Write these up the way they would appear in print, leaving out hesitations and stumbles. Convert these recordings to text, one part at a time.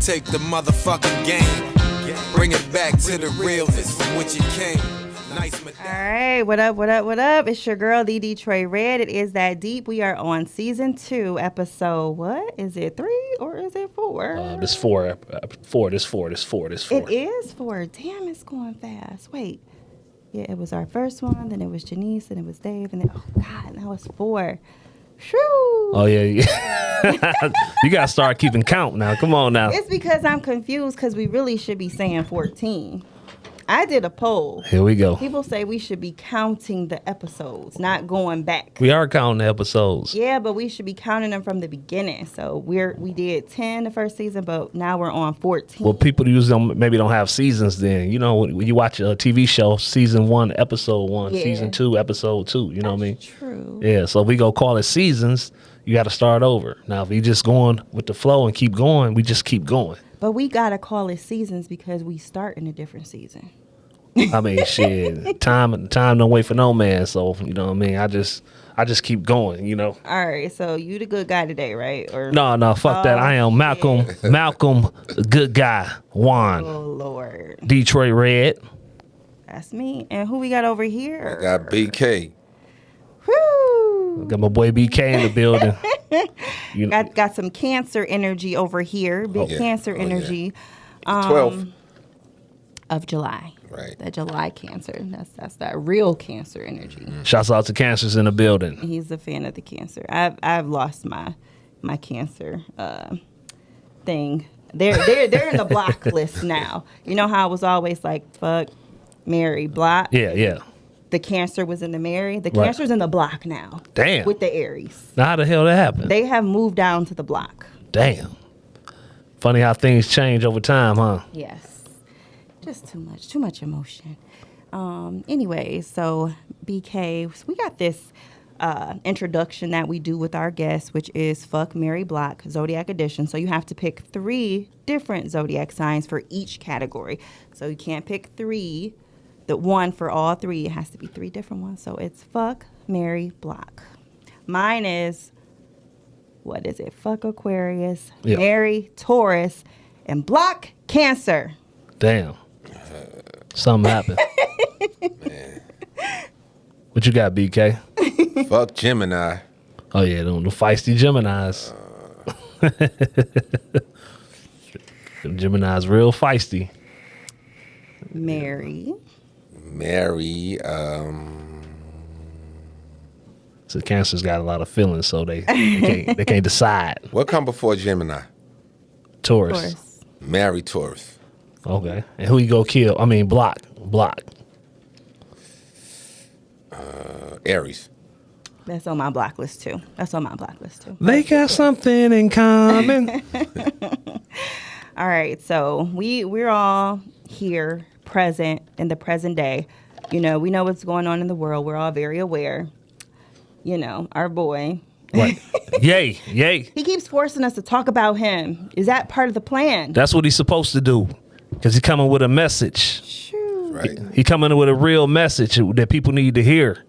take the motherfucking game. Bring it back to the realness from which it came. Nice. All right, what up, what up, what up? It's your girl, the Detroit Red. It is that deep. We are on season 2, episode, what? Is it 3 or is it 4? This 4. This 4. It is 4. Damn, it's going fast. Wait. Yeah, it was our first one, then it was Janice, and it was Dave, and then, oh, God, now it's 4. Shoo! Oh, yeah. You got to start keeping count now. Come on now. It's because I'm confused because we really should be saying 14. I did a poll. Here we go. People say we should be counting the episodes, not going back. We are counting the episodes. Yeah, but we should be counting them from the beginning. So we did 10 the first season, but now we're on 14. Well, people usually maybe don't have seasons then. You know, when you watch a TV show, season 1, episode 1, Yeah. season 2, episode 2. You know what I mean? True. Yeah, so if we go call it seasons, you got to start over. Now, if you just going with the flow and keep going, we just keep going. But we got to call it seasons because we start in a different season. I mean, shit, time don't wait for no man. So, you know what I mean? I just keep going, you know? All right, so you the good guy today, right? Or No, fuck that. I am Malcolm, good guy, Juan. Oh, Lord. Detroit Red. That's me. And who we got over here? I got BK. Woo! Got my boy BK in the building. You know, Got some cancer energy over here. Big yeah. cancer Oh, yeah. energy. 12th. Of July. Right. That July cancer. That's that real cancer energy. shouts out to cancers in the building. He's a fan of the cancer. I've lost my cancer thing. They're in the block list now. You know how I was always like, fuck, Mary, block. Yeah. The cancer was in the Mary. The Right. cancer's in the block now. Damn. With the Aries. Now, how the hell that happened? They have moved down to the block. Damn. Funny how things change over time, huh? Yes. Just too much emotion. Anyway, so BK, we got this introduction that we do with our guests, which is Fuck, Marry, Block, Zodiac Edition. So you have to pick 3 different Zodiac signs for each category. So you can't pick 3, the one for all 3. It has to be 3 different ones. So it's Fuck, Marry, Block. Mine is, what is it? Fuck Aquarius, Yeah. Marry Taurus, and Block Cancer. Damn. Something happened. What you got, BK? Fuck Gemini. Oh, yeah, them feisty Geminis. Them Geminis real feisty. Mary. So Cancer's got a lot of feelings, so they can't decide. What come before Gemini? Taurus. Taurus. Marry Taurus. Okay. And who you go kill? I mean, block. Aries. That's on my block list too. They got something in common. All right, so we're all here, present in the present day. You know, we know what's going on in the world. We're all very aware. You know, our boy. Right. Yay. He keeps forcing us to talk about him. Is that part of the plan? That's what he's supposed to do. Because he's coming with a message. Shoot. Right. He coming with a real message that people need to hear.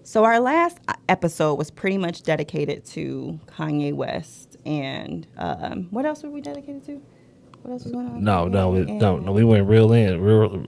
So our last episode was pretty much dedicated to Kanye West. And what else were we dedicated to? What else was going on? No. We went real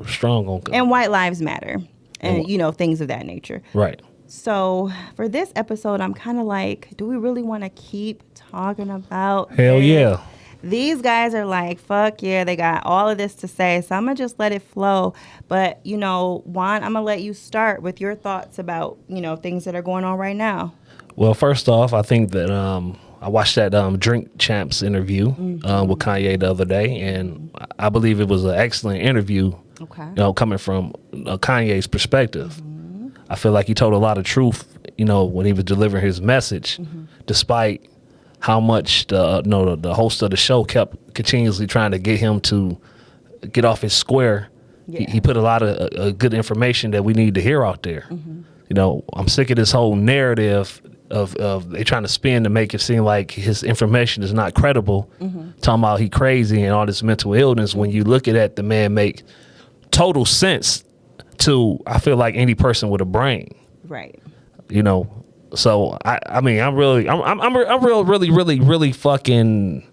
strong on. And White Lives Matter. And, you know, things of that nature. Right. So for this episode, I'm kind of like, do we really want to keep talking about Hell it? yeah. These guys are like, fuck yeah, they got all of this to say, so I'm going to just let it flow. But, you know, Juan, I'm going to let you start with your thoughts about, you know, things that are going on right now. Well, first off, I think that I watched that Drink Champs interview with Kanye the other day, and I believe it was an excellent interview, Okay. you know, coming from Kanye's perspective. I feel like he told a lot of truth, you know, when he was delivering his message, despite how much the host of the show kept continuously trying to get him to get off his square. Yeah. He put a lot of good information that we need to hear out there. You know, I'm sick of this whole narrative of they trying to spin to make it seem like his information is not credible, talking about he crazy and all this mental illness. When you look at it, the man make total sense to, I feel like, any person with a brain. Right. You know, so I'm really fucking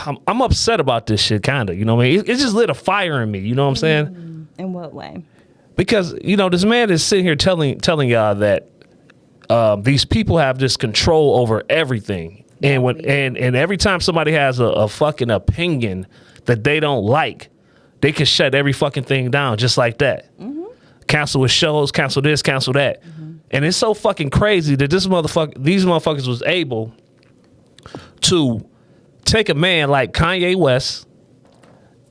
I'm upset about this shit, kind of. You know what I mean? It just lit a fire in me. You know what I'm saying? In what way? Because this man is sitting here telling y'all that these people have this control over everything, and and every time somebody has a fucking opinion that they don't like, they can shut every fucking thing down just like that. Cancel his shows, cancel this, cancel that, and it's so fucking crazy that these motherfuckers was able to take a man like Kanye West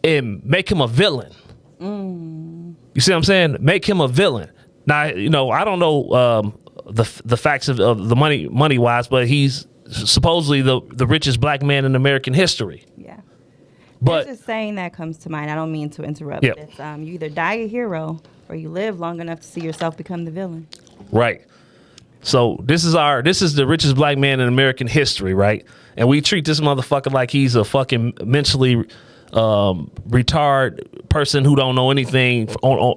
and make him a villain. You see what I'm saying? Make him a villain. Now, I don't know the facts of the money wise, but he's supposedly the richest black man in American history. Yeah. But there's a saying that comes to mind. I don't mean to interrupt. Yeah. It's you either die a hero or you live long enough to see yourself become the villain. Right. So this is the richest black man in American history, right? And we treat this motherfucker like he's a fucking mentally retarded person who don't know anything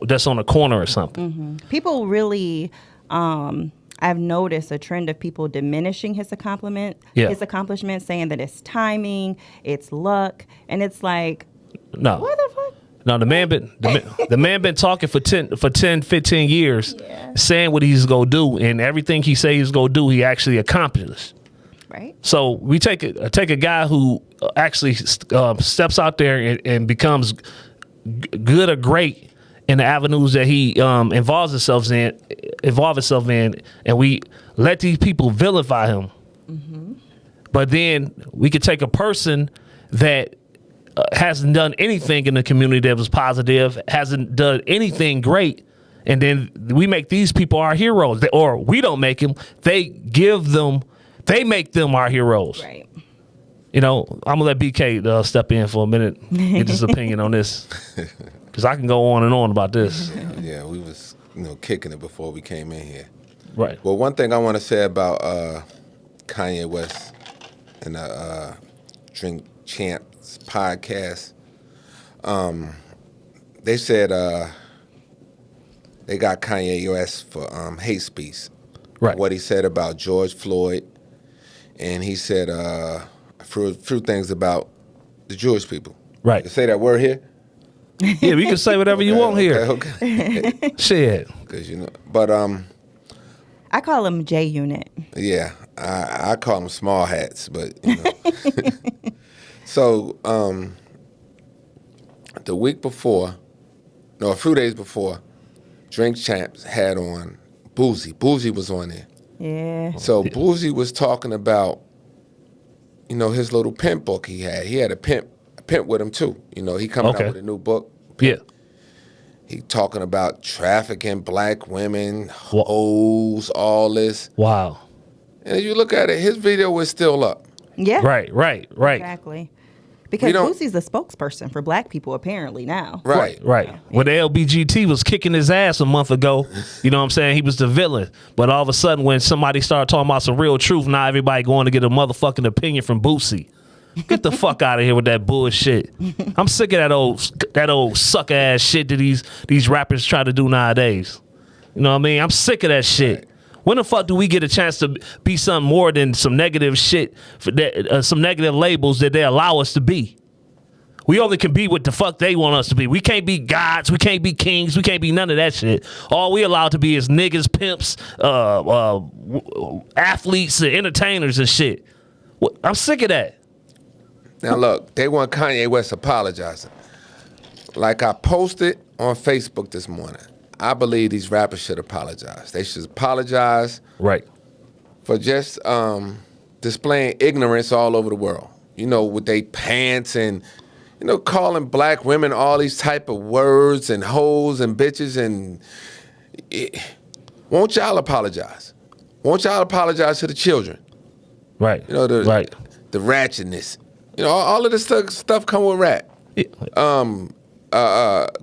that's on a corner or something. People really, I've noticed a trend of people diminishing his accomplishments, saying that it's timing, it's luck, and it's like, no. what the fuck? No, the man been talking for 10, 15 years, saying what he's gonna do, and everything he say he's gonna do, he actually accomplished. Right. So we take a guy who actually steps out there and becomes good or great in the avenues that he involves himself in, and we let these people vilify him. But then we could take a person that hasn't done anything in the community that was positive, hasn't done anything great, and then we make these people our heroes, or we don't make them. They make them our heroes. Right. I'm gonna let BK step in for a minute, get his opinion on this, because I can go on and on about this. Yeah, we was kicking it before we came in here. Right. Well, one thing I want to say about Kanye West and the Drink Champs podcast, they said they got Kanye West for hate speech. Right. What he said about George Floyd, and he said a few things about the Jewish people. Right. You say that word here? Yeah, we can say whatever you want here. Okay. Shit. Because but I call them J Unit. yeah, I call them small hats, but So the week before, a few days before, Drink Champs had on Boozy. Boozy was on there. Yeah. So Boozy was talking about, his little pimp book he had. He had a pimp with him too. He coming out with a new book. Yeah. He talking about trafficking black women, hoes, all this. Wow. And if you look at it, his video was still up. Yeah. Right. Exactly. Because Boosie's the spokesperson for black people apparently now. Right. When the LBGT was kicking his ass a month ago, you know what I'm saying? He was the villain. But all of a sudden, when somebody started talking about some real truth, now everybody going to get a motherfucking opinion from Boosie. Get the fuck out of here with that bullshit. I'm sick of that old sucker ass shit that these rappers try to do nowadays. You know what I mean? I'm sick of that shit. Right. When the fuck do we get a chance to be something more than some negative shit, some negative labels that they allow us to be? We only can be what the fuck they want us to be. We can't be gods. We can't be kings. We can't be none of that shit. All we allowed to be is niggas, pimps, athletes, and entertainers and shit. I'm sick of that. Now look, they want Kanye West apologizing. Like I posted on Facebook this morning, I believe these rappers should apologize. They should apologize for just displaying ignorance all over the world. With their pants and, calling black women all these type of words and hoes and bitches. And won't y'all apologize? Won't y'all apologize to the children? Right. The ratchetness. All of this stuff come with rat.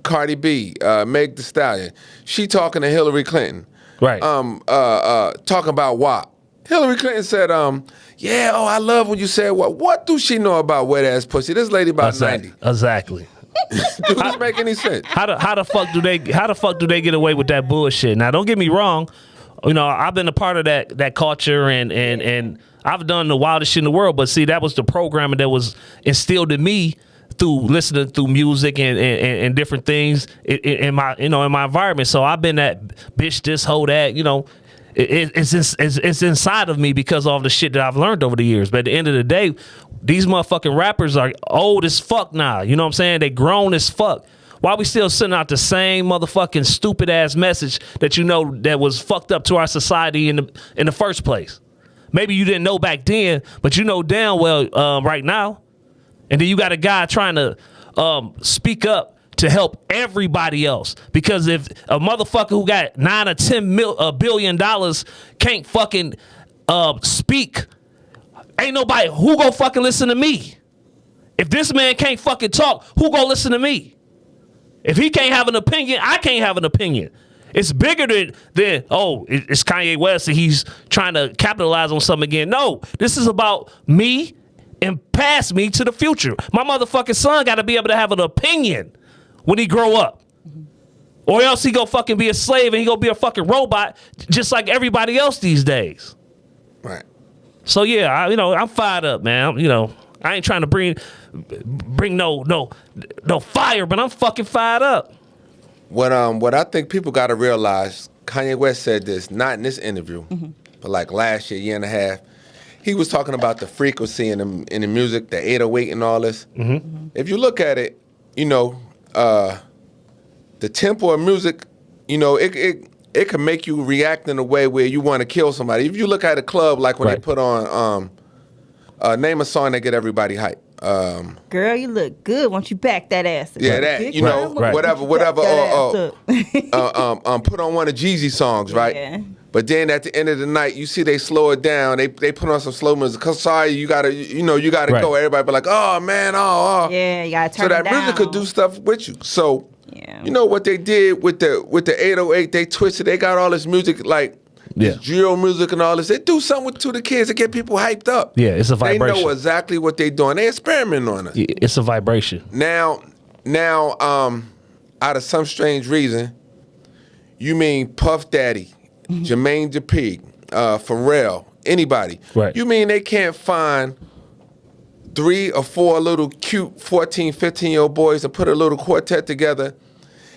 Cardi B, Meg Thee Stallion, she talking to Hillary Clinton. Right. Talking about WAP. Hillary Clinton said, I love when you said what. What do she know about wet ass pussy? This lady about 90. Exactly. Does this make any sense? How the fuck do they get away with that bullshit? Now, don't get me wrong. You know, I've been a part of that culture, and I've done the wildest shit in the world. But see, that was the programming that was instilled in me through listening through music and different things in my in my environment. So I've been that bitch, this, hoe, that. You know, it's inside of me because of all the shit that I've learned over the years. But at the end of the day, these motherfucking rappers are old as fuck now. You know what I'm saying? They grown as fuck. Why we still sending out the same motherfucking stupid ass message that that was fucked up to our society in the first place? Maybe you didn't know back then, but you know damn well right now. And then you got a guy trying to speak up to help everybody else. Because if a motherfucker who got $9 or $10 billion can't fucking speak, ain't nobody who gonna fucking listen to me. If this man can't fucking talk, who gonna listen to me? If he can't have an opinion, I can't have an opinion. It's bigger than it's Kanye West and he's trying to capitalize on something again. No, this is about me and past me to the future. My motherfucking son got to be able to have an opinion when he grow up. Or else he gonna fucking be a slave and he gonna be a fucking robot just like everybody else these days. Right. So yeah, I'm fired up, man. I ain't trying to bring no fire, but I'm fucking fired up. What I think people got to realize, Kanye West said this, not in this interview, but like last year and a half. He was talking about the frequency in the music, the 808 and all this. If you look at it, the tempo of music, it can make you react in a way where you want to kill somebody. If you look at a club, like when they put on, name a song that get everybody hyped. Girl, you look good. Won't you back that ass up? Yeah, that, whatever. Put on one of Jeezy's songs, right? Yeah. But then at the end of the night, you see they slow it down. They put on some slow music. Cause sorry, you gotta go. Everybody be like, oh man, oh. Yeah, you gotta turn it down. So that music could do stuff with you. So, you know what they did with the 808? They twisted. They got all this music like. This drill music and all this, they do something to the kids to get people hyped up. Yeah, it's a vibration. They know exactly what they're doing. They experiment on it. It's a vibration. Now, out of some strange reason, you mean Puff Daddy, Jermaine Dupri, Pharrell, anybody. Right. You mean they can't find 3 or 4 little cute 14, 15-year-old boys to put a little quartet together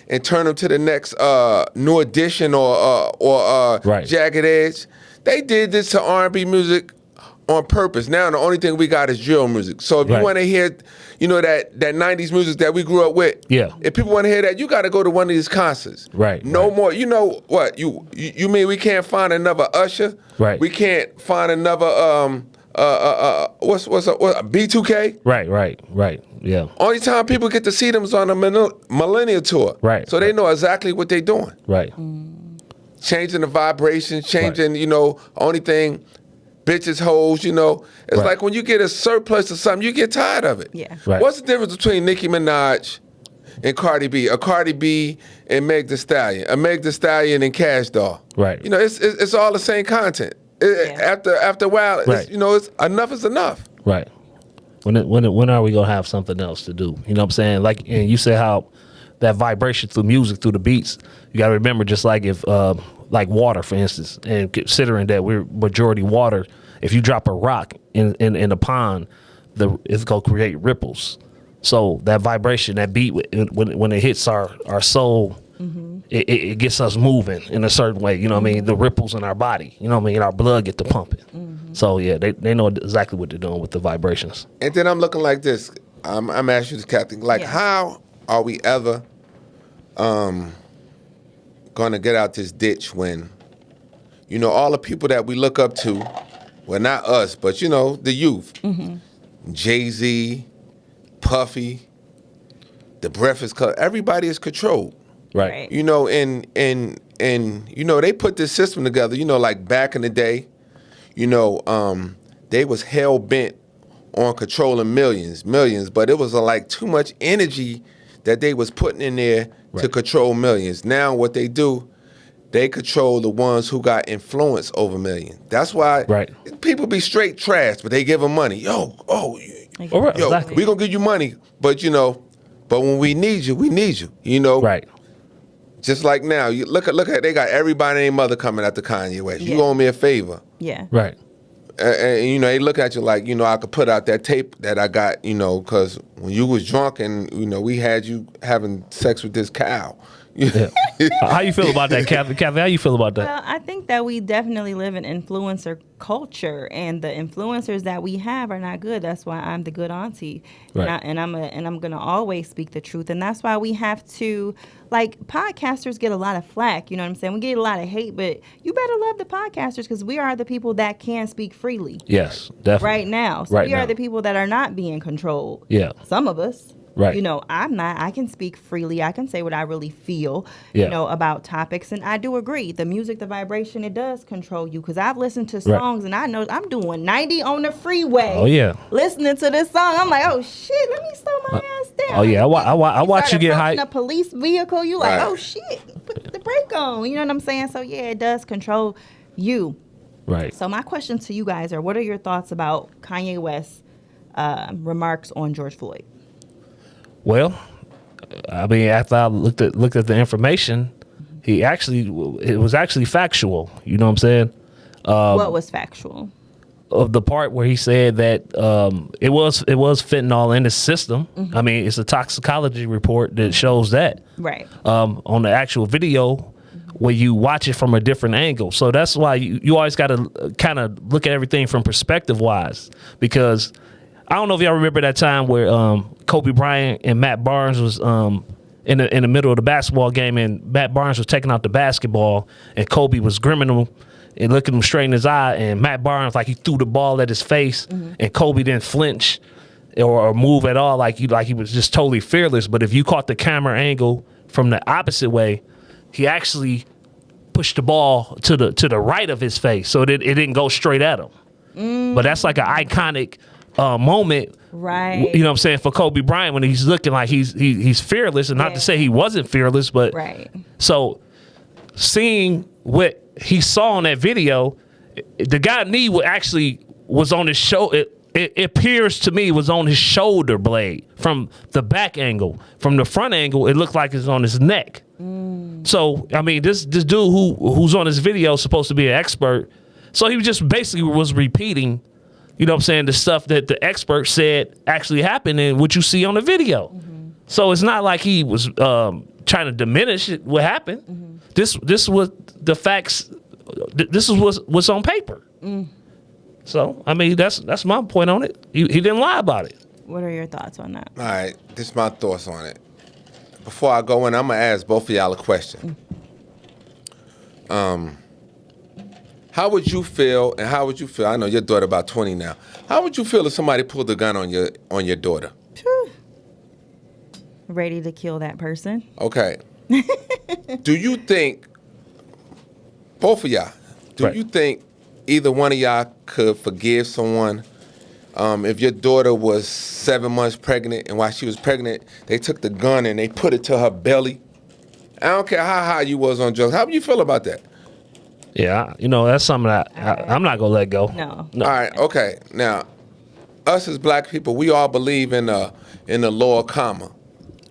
and turn them to the next New Edition or Jagged Edge? They did this to R&B music on purpose. Now the only thing we got is drill music. So if you want to hear, that 90s music that we grew up with, if people want to hear that, you got to go to one of these concerts. Right. No more. You know what? You mean we can't find another Usher? Right. We can't find another what's B2K? Right. Yeah. Only time people get to see them is on a Millennial Tour. Right. So they know exactly what they're doing. Right. Changing the vibrations, changing, only thing, bitches, hoes, It's like when you get a surplus of something, you get tired of it. Yeah. Right. What's the difference between Nicki Minaj and Cardi B? A Cardi B and Meg Thee Stallion. A Meg Thee Stallion and Cash Doll. Right. It's all the same content. After a while, it's enough is enough. Right. When are we gonna have something else to do? You know what I'm saying? Like, and you said how that vibration through music, through the beats. You gotta remember, just like if like water, for instance, and considering that we're majority water, if you drop a rock in a pond, it's gonna create ripples. So that vibration, that beat, when it hits our soul. It gets us moving in a certain way, you know what I mean? The ripples in our body, you know what I mean? Our blood get to pumping. So yeah, they know exactly what they're doing with the vibrations. And then I'm looking like this. I'm asking you this, Captain. Like, how are we ever gonna get out this ditch when, all the people that we look up to, well, not us, but the youth, Jay-Z, Puffy, The Breakfast Club, everybody is controlled. Right. And they put this system together, like back in the day, they was hell bent on controlling millions, but it was like too much energy that they was putting in there to control millions. Now what they do, they control the ones who got influence over millions. That's why people be straight trash, but they give them money. Exactly. We gonna give you money, but but when we need you, we need you. Right. Just like now, you look at they got everybody and their mother coming after Kanye West. You owe me a favor. Yeah. Right. And you know, they look at you like, you know, I could put out that tape that I got, you know, because when you was drunk and, you know, we had you having sex with this cow. Yeah. How you feel about that, Kathy? Kathy, how you feel about that? Well, I think that we definitely live in influencer culture, and the influencers that we have are not good. That's why I'm the good auntie, Right. and I'm gonna always speak the truth, and that's why we have to, like, podcasters get a lot of flack. You know what I'm saying? We get a lot of hate, but you better love the podcasters because we are the people that can speak freely. Yes, definitely. Right now, so Right we are now. the people that are not being controlled. Yeah. Some of us. Right. You know, I'm not. I can speak freely. I can say what I really feel, Yeah. you know, about topics. And I do agree. The music, the vibration, it does control you. Because I've listened to songs and I know I'm doing 90 on the freeway. Oh, yeah. Listening to this song. I'm like, oh, shit, let me slow my ass down. Oh, yeah. I watch you start get approaching hyped. a police vehicle. You like, Right. oh, shit, put the brake on. You know what I'm saying? So, yeah, it does control you. Right. So my question to you guys are, what are your thoughts about Kanye West's remarks on George Floyd? Well, I mean, after I looked at the information, it was actually factual. You know what I'm saying? What was factual? Of the part where he said that it was fentanyl in his system. I mean, it's a toxicology report that shows that. Right. On the actual video, where you watch it from a different angle. So that's why you always got to kind of look at everything from perspective wise, because I don't know if y'all remember that time where Kobe Bryant and Matt Barnes was in the middle of the basketball game, and Matt Barnes was taking out the basketball, and Kobe was grimming him and looking him straight in his eye, and Matt Barnes, like, he threw the ball at his face, and Kobe didn't flinch or move at all, like he was just totally fearless. But if you caught the camera angle from the opposite way, he actually pushed the ball to the right of his face, so it didn't go straight at him. But that's like an iconic moment, Right. You know what I'm saying, for Kobe Bryant, when he's looking like he's fearless, and not to say he wasn't fearless, but Right. So seeing what he saw on that video, the guy knee actually was on his shoulder. It appears to me was on his shoulder blade from the back angle. From the front angle, it looked like it's on his neck. So I mean, this dude who's on this video is supposed to be an expert. So he just basically was repeating, you know what I'm saying, the stuff that the expert said actually happened and what you see on the video. So it's not like he was trying to diminish what happened. This was the facts. This is what's on paper. So I mean, that's my point on it. He didn't lie about it. What are your thoughts on that? All right, this is my thoughts on it. Before I go in, I'm gonna ask both of y'all a question. How would you feel, and how would you feel? I know your daughter about 20 now. How would you feel if somebody pulled a gun on your daughter? Ready to kill that person? Okay. Do you think, both of y'all, do you think either one of y'all could forgive someone if your daughter was 7 months pregnant, and while she was pregnant, they took the gun and they put it to her belly? I don't care how high you was on drugs. How would you feel about that? Yeah, you know, that's something that I'm not gonna let go. No. All right, okay. Now, us as black people, we all believe in the law of karma.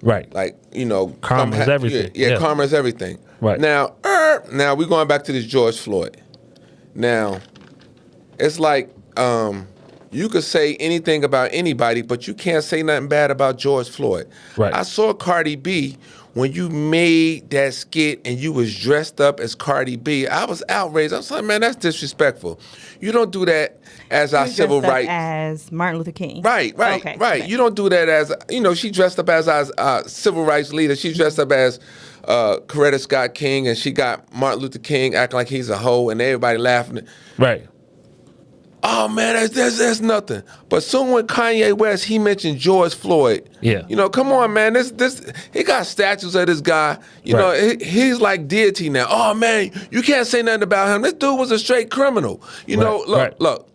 Right. Like, you know, Karma is everything. Yeah, karma is everything. Right. Now we're going back to this George Floyd. Now, it's like you could say anything about anybody, but you can't say nothing bad about George Floyd. Right. I saw Cardi B when you made that skit and you was dressed up as Cardi B. I was outraged. I was like, man, that's disrespectful. You don't do that as our civil rights. As Martin Luther King. Right. Okay. You don't do that as, you know, she dressed up as our civil rights leader. She dressed up as Coretta Scott King, and she got Martin Luther King acting like he's a hoe, and everybody laughing. Right. Oh man, that's nothing. But soon when Kanye West, he mentioned George Floyd. Yeah. You know, come on, man. This he got statues of this guy. You know, he's like deity now. Oh man, you can't say nothing about him. This dude was a straight criminal. You know, look.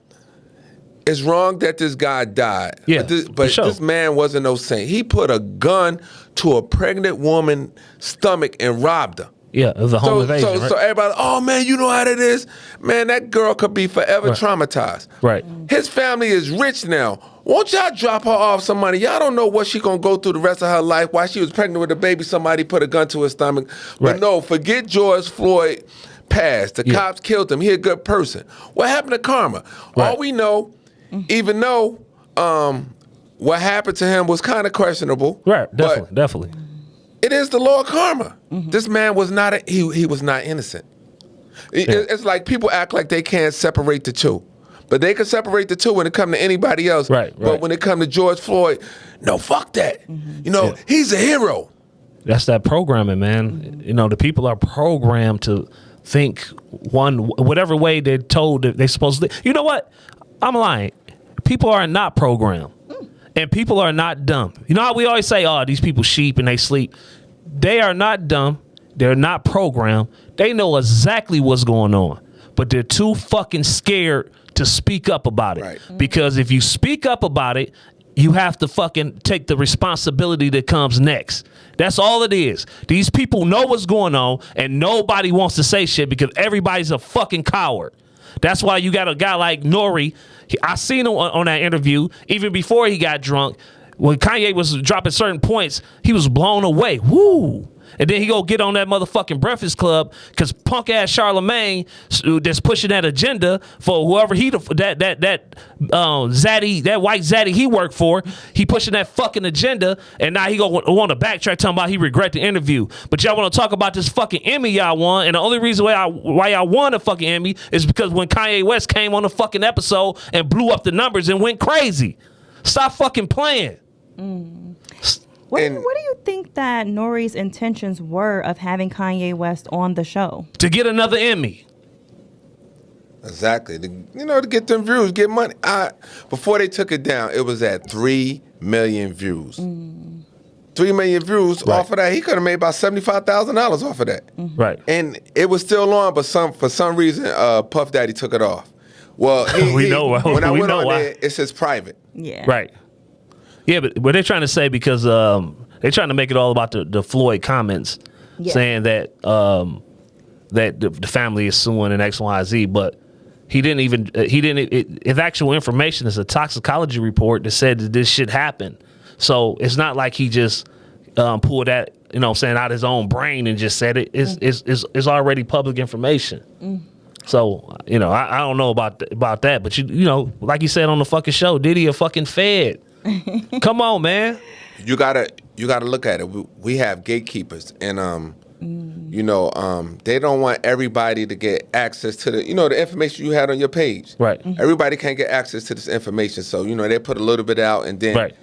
It's wrong that this guy died. Yeah, but this man wasn't no saint. He put a gun to a pregnant woman's stomach and robbed her. Yeah, it was a home invasion. So everybody, oh man, you know how that is? Man, that girl could be forever traumatized. Right. His family is rich now. Won't y'all drop her off some money? Y'all don't know what she gonna go through the rest of her life. While she was pregnant with a baby, somebody put a gun to her stomach. But no, forget George Floyd passed. The cops killed him. He a good person. What happened to karma? All we know, even though what happened to him was kind of questionable. Right, definitely. It is the law of karma. This man was not, he was not innocent. It's like people act like they can't separate the two. But they can separate the two when it comes to anybody else. Right. But when it comes to George Floyd, no, fuck that. You know, he's a hero. That's that programming, man. You know, the people are programmed to think whatever way they're told that they're supposed to. You know what? I'm lying. People are not programmed. And people are not dumb. You know how we always say, oh, these people sheep and they sleep. They are not dumb. They're not programmed. They know exactly what's going on. But they're too fucking scared to speak up about it. Right. Because if you speak up about it, you have to fucking take the responsibility that comes next. That's all it is. These people know what's going on and nobody wants to say shit because everybody's a fucking coward. That's why you got a guy like NORE. I seen him on that interview even before he got drunk. When Kanye was dropping certain points, he was blown away. Woo! And then he go get on that motherfucking Breakfast Club because punk ass Charlemagne that's pushing that agenda for whoever that white zaddy he worked for. He pushing that fucking agenda, and now he go want to backtrack talking about he regret the interview. But y'all want to talk about this fucking Emmy y'all won, and the only reason why y'all won a fucking Emmy is because when Kanye West came on the fucking episode and blew up the numbers and went crazy. Stop fucking playing. What do you think that Nore's intentions were of having Kanye West on the show? To get another Emmy. Exactly. To get them views, get money. Before they took it down, it was at 3 million views. 3 million views off of that. He could have made about $75,000 off of that. Right. And it was still on, but for some reason, Puff Daddy took it off. Well, when I went on there, it says private. Yeah. Right. Yeah, but they're trying to say because they're trying to make it all about the Floyd comments, saying that that the family is suing and X, Y, Z, but his actual information is a toxicology report that said that this shit happened. So it's not like he just pulled that, out his own brain and just said it. It's already public information. So, I don't know about that, but like you said on the fucking show, Diddy a fucking fed. Come on, man. You gotta look at it. We have gatekeepers, and they don't want everybody to get access to the information you had on your page. Right. Everybody can't get access to this information, so they put a little bit out, and then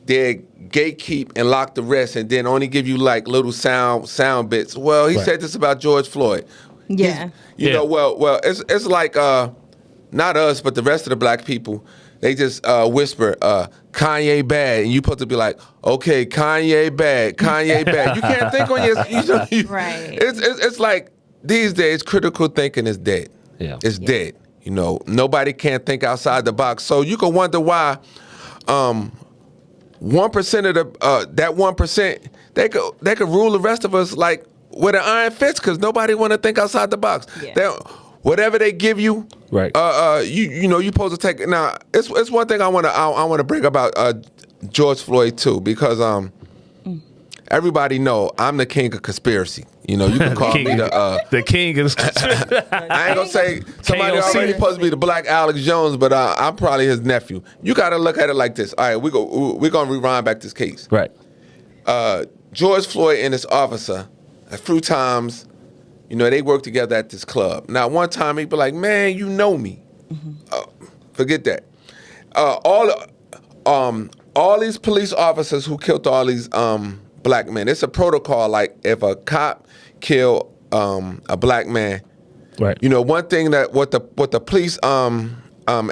they gatekeep and lock the rest, and then only give you like little sound bits. Well, he said this about George Floyd. Yeah. Well, it's like not us, but the rest of the black people. They just whisper, Kanye bad, and you supposed to be like, okay, Kanye bad. You can't think on your, right. It's like these days, critical thinking is dead. Yeah, it's dead. Nobody can think outside the box. So you can wonder why 1% of that 1%, they could rule the rest of us like with an iron fist because nobody want to think outside the box. Yeah. Whatever they give you, right? You supposed to take it. Now, it's one thing I want to bring about George Floyd too, because everybody know I'm the king of conspiracy. You can call me the king of conspiracy. I ain't gonna say somebody already supposed to be the Black Alex Jones, but I'm probably his nephew. You got to look at it like this. All right, we're gonna rewind back this case. Right. George Floyd and his officer, a few times. They work together at this club. Now, one time he be like, man, you know me. Forget that. All these police officers who killed all these black men, it's a protocol. Like if a cop kill a black man, right? One thing that what the police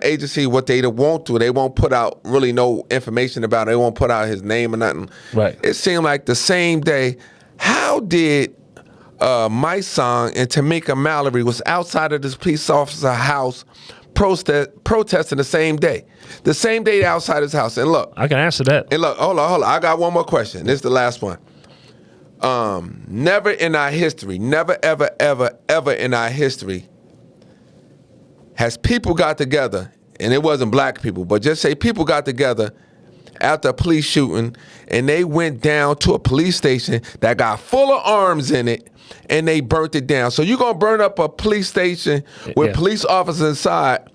agency, what they won't do, they won't put out really no information about it. They won't put out his name or nothing. Right. It seemed like the same day. How did my song and Tamika Mallory was outside of this police officer's house protesting the same day outside his house? And look, I can answer that. And look, hold on. I got one more question. This is the last one. Never in our history, never, ever, ever, ever in our history has people got together and it wasn't black people, but just say people got together after a police shooting, and they went down to a police station that got full of arms in it, and they burnt it down. So you're gonna burn up a police station with police officers inside?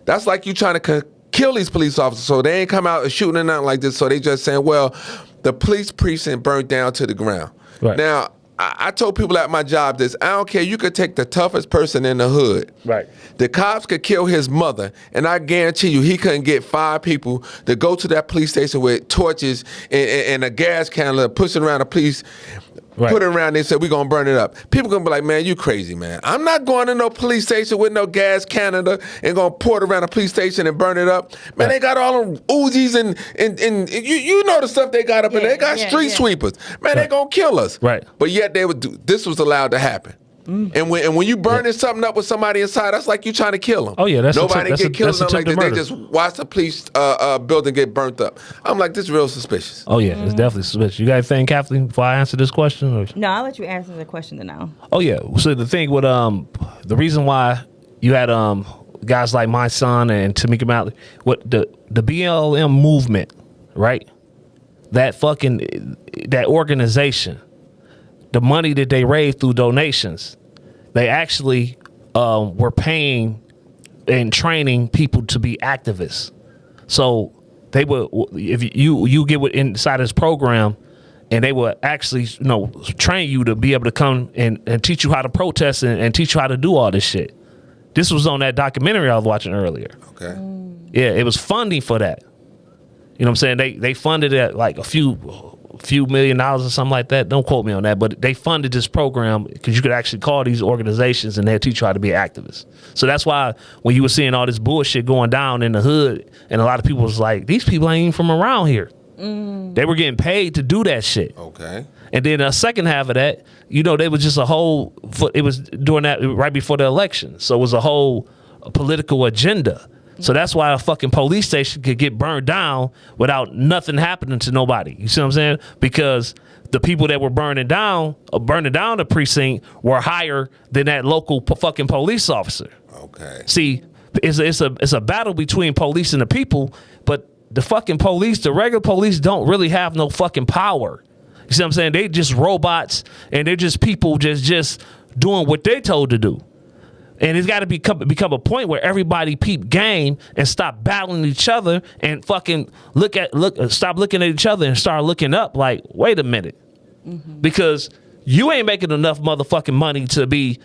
That's like you trying to kill these police officers. So they ain't come out and shooting or nothing like this. So they just saying, well, the police precinct burnt down to the ground. Right. Now, I told people at my job this. I don't care. You could take the toughest person in the hood. Right. The cops could kill his mother, and I guarantee you he couldn't get 5 people to go to that police station with torches and a gas can pushing around the police. Right. Put it around, they said, we're going to burn it up. People going to be like, man, you crazy, man. I'm not going to no police station with no gas Canada and going to pour it around a police station and burn it up. Man, they got all them Uzis and you know the stuff they got up in there. They got street sweepers. Man, they going to kill us. Right. But yet they would do, this was allowed to happen. And when you burning something up with somebody inside, that's like you trying to kill them. Oh yeah, that's nobody get killed. Nothing like that. They murder. just watch the police building get burnt up. I'm like, this is real suspicious. Oh yeah, it's definitely suspicious. You got anything, Kathleen, before I answer this question? Or? No, I'll let you answer the question now. Oh yeah. So the thing with the reason why you had guys like my son and Tamika Mallory, what the BLM movement, right? That organization, the money that they raised through donations, they actually were paying and training people to be activists. So they would, if you get inside this program, and they would actually, train you to be able to come and teach you how to protest and teach you how to do all this shit. This was on that documentary I was watching earlier. Okay. Yeah, it was funding for that. You know what I'm saying? They funded it like a few $1 million or something like that. Don't quote me on that, but they funded this program because you could actually call these organizations and they'll teach you how to be activists. So that's why when you were seeing all this bullshit going down in the hood, and a lot of people was like, these people ain't even from around here. They were getting paid to do that shit. Okay. And then a second half of that, they was just it was doing that right before the election. So it was a whole political agenda. So that's why a fucking police station could get burned down without nothing happening to nobody. You see what I'm saying? Because the people that were burning down the precinct were higher than that local fucking police officer. Okay. See, it's a battle between police and the people, but the fucking police, the regular police, don't really have no fucking power. You see what I'm saying? They just robots, and they're just people just doing what they told to do. And it's got to become a point where everybody peep game and stop battling each other and fucking stop looking at each other and start looking up like, wait a minute. Because you ain't making enough motherfucking money to be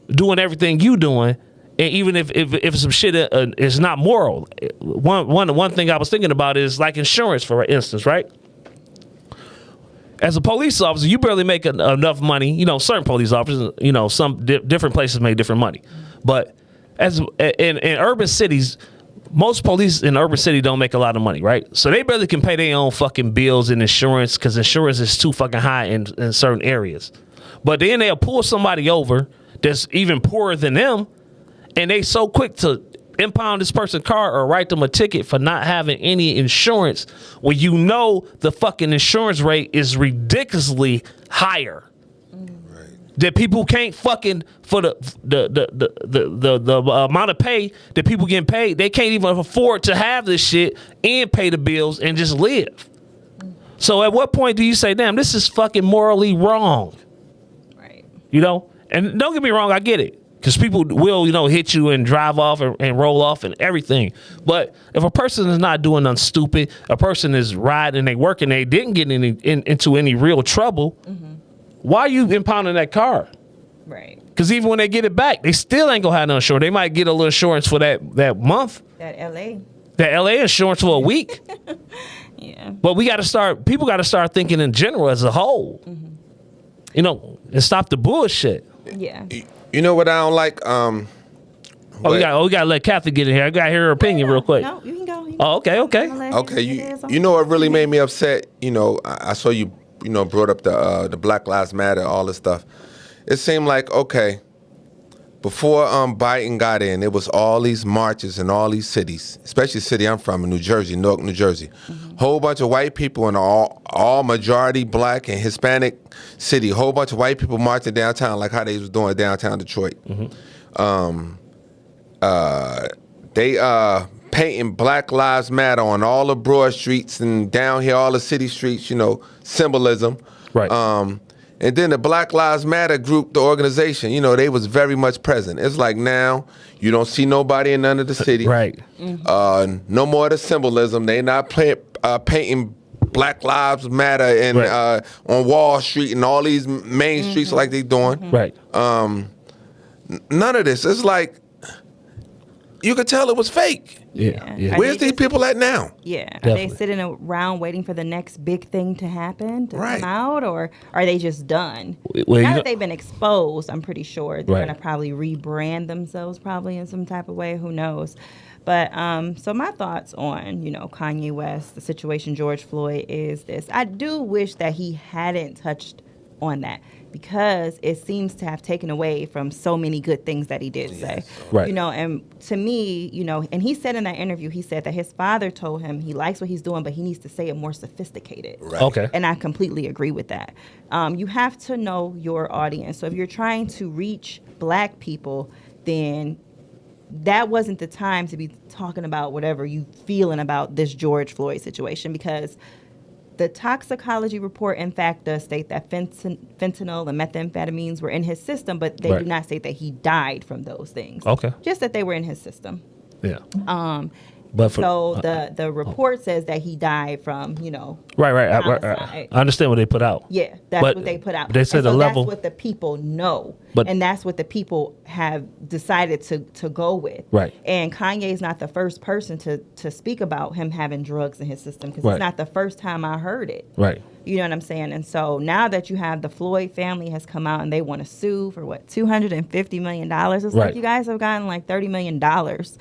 doing everything you doing. And even if some shit is not moral. One thing I was thinking about is like insurance, for instance, right? As a police officer, you barely make enough money. Certain police officers, some different places make different money. But as in urban cities, most police in urban city don't make a lot of money, right? So they barely can pay their own fucking bills and insurance because insurance is too fucking high in certain areas. But then they'll pull somebody over that's even poorer than them, and they so quick to impound this person's car or write them a ticket for not having any insurance when the fucking insurance rate is ridiculously higher. Right. That people can't fucking, for the amount of pay that people getting paid, they can't even afford to have this shit and pay the bills and just live. So at what point do you say, damn, this is fucking morally wrong? Right. And don't get me wrong, I get it. Because people will, hit you and drive off and roll off and everything. But if a person is not doing nothing stupid, a person is riding and they work and they didn't get into any real trouble, why are you impounding that car? Right. Because even when they get it back, they still ain't gonna have no insurance. They might get a little insurance for that month. That LA. That LA insurance for a week. Yeah. But people got to start thinking in general as a whole. And stop the bullshit. Yeah. You know what I don't like? We gotta let Kathy get in here. I gotta hear her opinion real quick. No, you can go. Okay. Okay, you know what really made me upset? I saw you brought up the Black Lives Matter, all this stuff. It seemed like, okay, before Biden got in, it was all these marches in all these cities, especially the city I'm from in New Jersey, Newark, New Jersey. Whole bunch of white people in all majority black and Hispanic city. Whole bunch of white people marching downtown like how they was doing downtown Detroit. They painting Black Lives Matter on all the broad streets and down here, all the city streets, symbolism. Right. And then the Black Lives Matter group, the organization, they was very much present. It's like now you don't see nobody in none of the city. Right. No more of the symbolism. They not painting Black Lives Matter and on Wall Street and all these main streets like they doing. Right. None of this. It's like you could tell it was fake. Yeah. Where's these people at now? Yeah. Definitely. Are they sitting around waiting for the next big thing to happen to Right. come out, or are they just done? Well, now that they've been exposed, I'm pretty sure they're Right. going to probably rebrand themselves probably in some type of way. Who knows? But so my thoughts on, Kanye West, the situation George Floyd is this. I do wish that he hadn't touched on that because it seems to have taken away from so many good things that he did say. Right. And to me, and he said in that interview, he said that his father told him he likes what he's doing, but he needs to say it more sophisticated. Right. Okay. And I completely agree with that. You have to know your audience. So if you're trying to reach black people, then that wasn't the time to be talking about whatever you feeling about this George Floyd situation, because the toxicology report, in fact, does state that fentanyl and methamphetamines were in his system, but they do not state that he died from those things. Okay. Just that they were in his system. Yeah. But so the report says that he died from, Right. homicide. I understand what they put out. Yeah, that's what they put out. They said and the so level. That's what the people know, But- and that's what the people have decided to go with. Right. And Kanye is not the first person to speak about him having drugs in his system, because Right. it's not the first time I heard it. Right. You know what I'm saying? And so now that you have the Floyd family has come out and they want to sue for $250 million. It's Right. like you guys have gotten like $30 million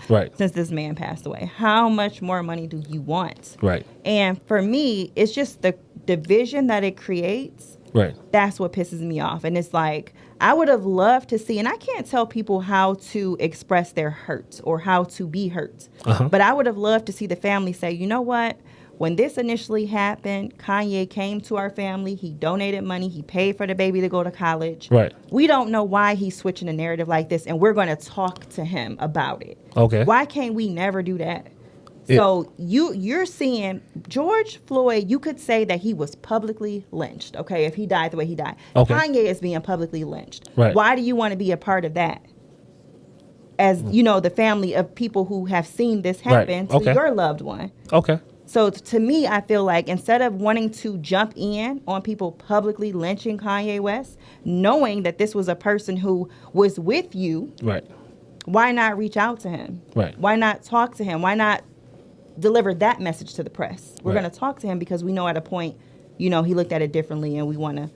Right. since this man passed away. How much more money do you want? Right. And for me, it's just the division that it creates. Right. That's what pisses me off. And it's like, I would have loved to see, and I can't tell people how to express their hurt or how to be hurt. But I would have loved to see the family say, you know what? When this initially happened, Kanye came to our family. He donated money. He paid for the baby to go to college. Right. We don't know why he's switching a narrative like this, and we're going to talk to him about it. Okay. Why can't we never do that? Yeah. So you're seeing George Floyd, you could say that he was publicly lynched, okay, if he died the way he died. Okay. Kanye is being publicly lynched. Right. Why do you want to be a part of that? As, the family of people who have seen this happen to your loved one. Okay. So to me, I feel like instead of wanting to jump in on people publicly lynching Kanye West, knowing that this was a person who was with you, Right. why not reach out to him? Right. Why not talk to him? Why not deliver that message to the press? We're Right. going to talk to him because we know at a point, he looked at it differently and we want to,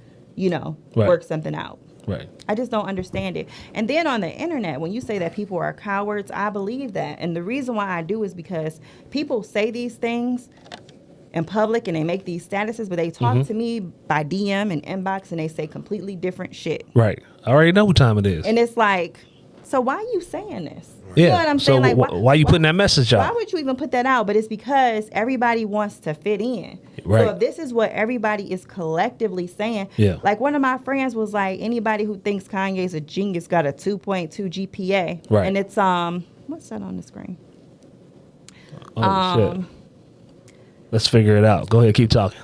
Right. work something out. Right. I just don't understand it. And then on the internet, when you say that people are cowards, I believe that. And the reason why I do is because people say these things in public and they make these statuses, but they talk to me by DM and inbox and they say completely different shit. Right. I already know what time it is. And it's like, so why are you saying this? Yeah. You know what I'm saying? So Like, why you putting that message out? Why would you even put that out? But it's because everybody wants to fit in. Right. So if this is what everybody is collectively saying, Yeah. like one of my friends was like, anybody who thinks Kanye's a genius got a 2.2 GPA. Right. And it's, what's that on the screen? Oh, shit. Let's figure it out. Go ahead. Keep talking.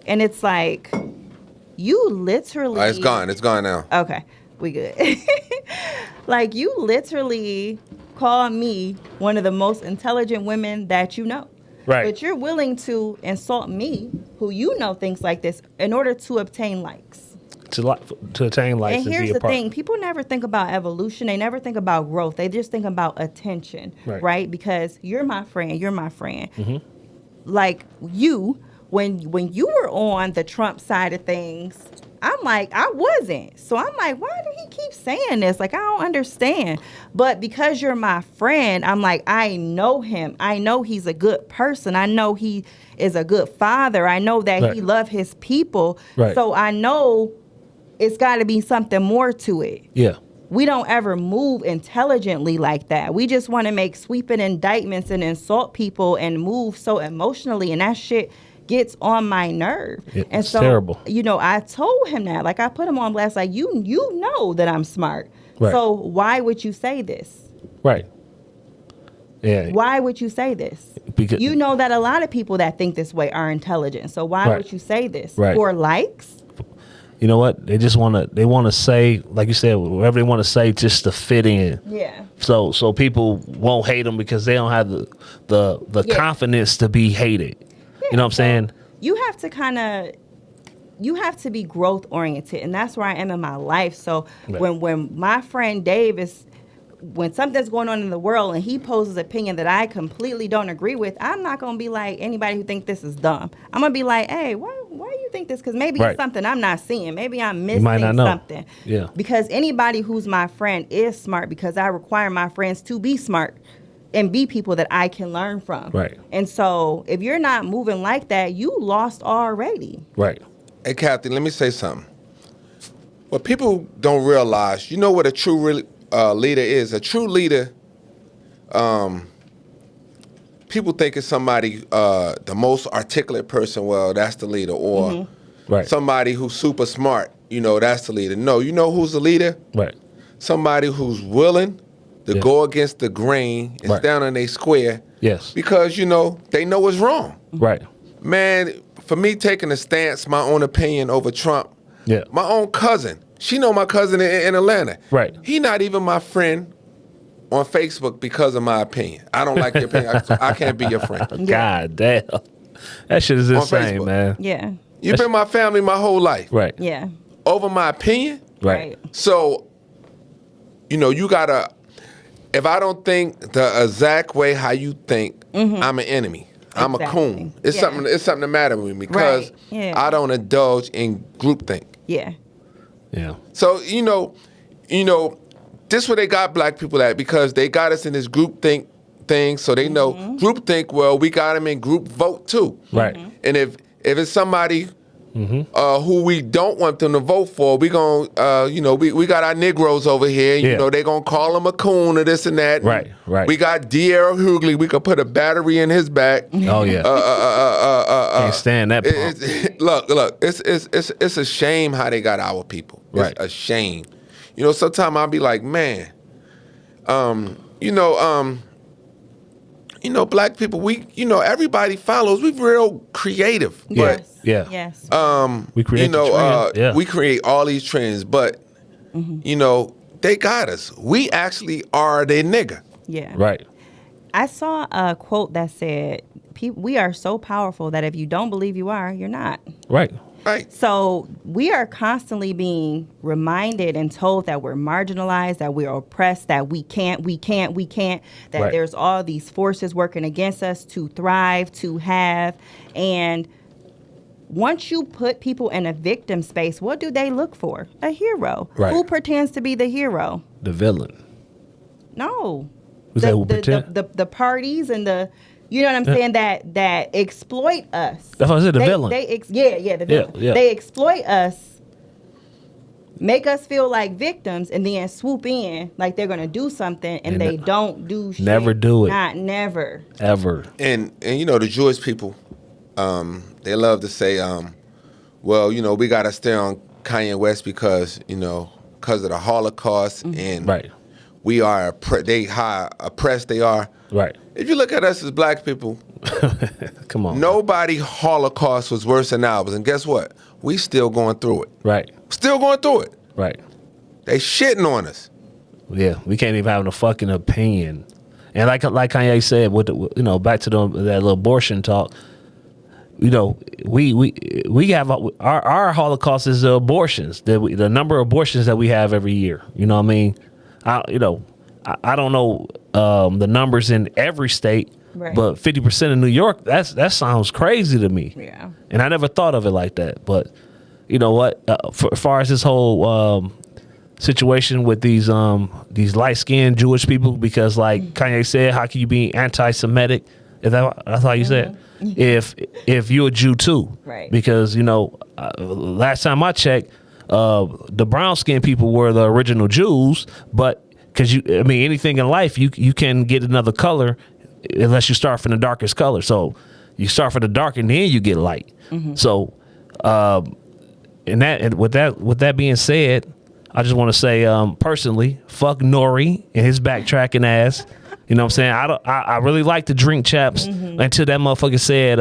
And it's like, you literally. It's gone. It's gone now. Okay, we good. Like, you literally call me one of the most intelligent women that you know. Right. But you're willing to insult me, who thinks like this, in order to obtain likes. To attain likes And and here's be a the part. thing. People never think about evolution. They never think about growth. They just think about attention, Right. Because you're my friend. You're my friend. Mm-hmm. Like, when you were on the Trump side of things, I'm like, I wasn't. So I'm like, why do he keep saying this? Like, I don't understand. But because you're my friend, I'm like, I know him. I know he's a good person. I know he is a good father. I know that he loves his people. Right. So I know it's got to be something more to it. Yeah. We don't ever move intelligently like that. We just want to make sweeping indictments and insult people and move so emotionally, and that shit gets on my nerve. And It's so, terrible. I told him that. Like, I put him on blast. Like, you know that I'm smart. Right. So why would you say this? Right. Yeah. Why would you say this? Because You know that a lot of people that think this way are intelligent. So why Right. would you say this? Right. For likes? you know what? They just want to say, like you said, whatever they want to say just to fit in. Yeah. So people won't hate them because they don't have the Yeah. confidence to be hated. You know what I'm saying? You have to be growth oriented, and that's where I am in my life. So Right. when my friend Dave when something's going on in the world and he poses an opinion that I completely don't agree with, I'm not gonna be like anybody who thinks this is dumb. I'm gonna be like, hey, why do you think this? Because maybe Right. it's something I'm not seeing. Maybe I'm missing might not know. something. Yeah. Because anybody who's my friend is smart, because I require my friends to be smart and be people that I can learn from. Right. And so if you're not moving like that, you lost already. Right. Hey, Kathy, let me say something. What people don't realize, you know what a true leader is? A true leader, people think it's somebody, the most articulate person, well, that's the leader. Or Right. somebody who's super smart, that's the leader. No, you know who's the leader? Right. Somebody who's willing to Yeah. go against the grain and Right. stand on their square. Yes. Because, they know it's wrong. Right. Man, for me taking a stance, my own opinion over Trump, Yeah. my own cousin, she know my cousin in Atlanta. Right. He not even my friend on Facebook because of my opinion. I don't like your opinion. I can't be your friend. God damn. That shit is insane, Facebook. man. Yeah. You've been my family my whole life. Right. Yeah. Over my opinion? Right. So, you gotta, if I don't think the exact way how you think, I'm an enemy. I'm a Exactly. coon. It's Yeah. something the matter with me because Right. Yeah. I don't indulge in groupthink. Yeah. Yeah. So, this where they got black people at because they got us in this groupthink thing. So they know groupthink, well, we got them in group vote too. Right. And if it's somebody who we don't want them to vote for, we gon' we got our Negroes over here. Yeah. They gonna call him a coon or this and that. Right, right. We got De'Ara Hughley. We could put a battery in his back. Oh yeah. Can't stand that punk. Look. It's a shame how they got our people. Right. It's a shame. Sometimes I'll be like, man, black people, everybody follows. We real creative. Yeah. Yes. Yeah. Yes. We create the trend. Yeah. we create all these trends, but they got us. We actually are their nigga. Yeah. Right. I saw a quote that said, we are so powerful that if you don't believe you are, you're not. Right. Right. So we are constantly being reminded and told that we're marginalized, that we're oppressed, that we can't, that Right. there's all these forces working against us to thrive, to have. And once you put people in a victim space, what do they look for? A hero. Right. Who pretends to be the hero? The villain. No. Who's that who pretend? The parties and the, you know what I'm saying, that exploit us. That's what I said, the villain. The villain. Yeah. They exploit us, make us feel like victims, and then swoop in like they're gonna do something, and they don't do shit. Never do it. Not never. Ever. And the Jewish people, they love to say, well, we got to stay on Kanye West because of the Holocaust and Right. we are how oppressed they are. Right. If you look at us as black people, Come on. nobody Holocaust was worse than ours. And guess what? We still going through it. Right. Still going through it. Right. They shitting on us. Yeah. We can't even have a fucking opinion. And like Kanye said, with back to that little abortion talk. We have our Holocaust is the abortions. The number of abortions that we have every year. You know what I mean? I don't know the numbers in every state, Right. but 50% in New York, that sounds crazy to me. Yeah. And I never thought of it like that. But you know what? As far as this whole situation with these light-skinned Jewish people, because like Kanye said, how can you be anti-Semitic? That's how you said. If you're a Jew too, Right. Because last time I checked, the brown-skinned people were the original Jews, but because anything in life you can get another color unless you start from the darkest color. So you start from the dark and then you get light. So with that being said, I just want to say personally, fuck NORE and his backtracking ass. You know what I'm saying? I really like the drink champs until that motherfucker said,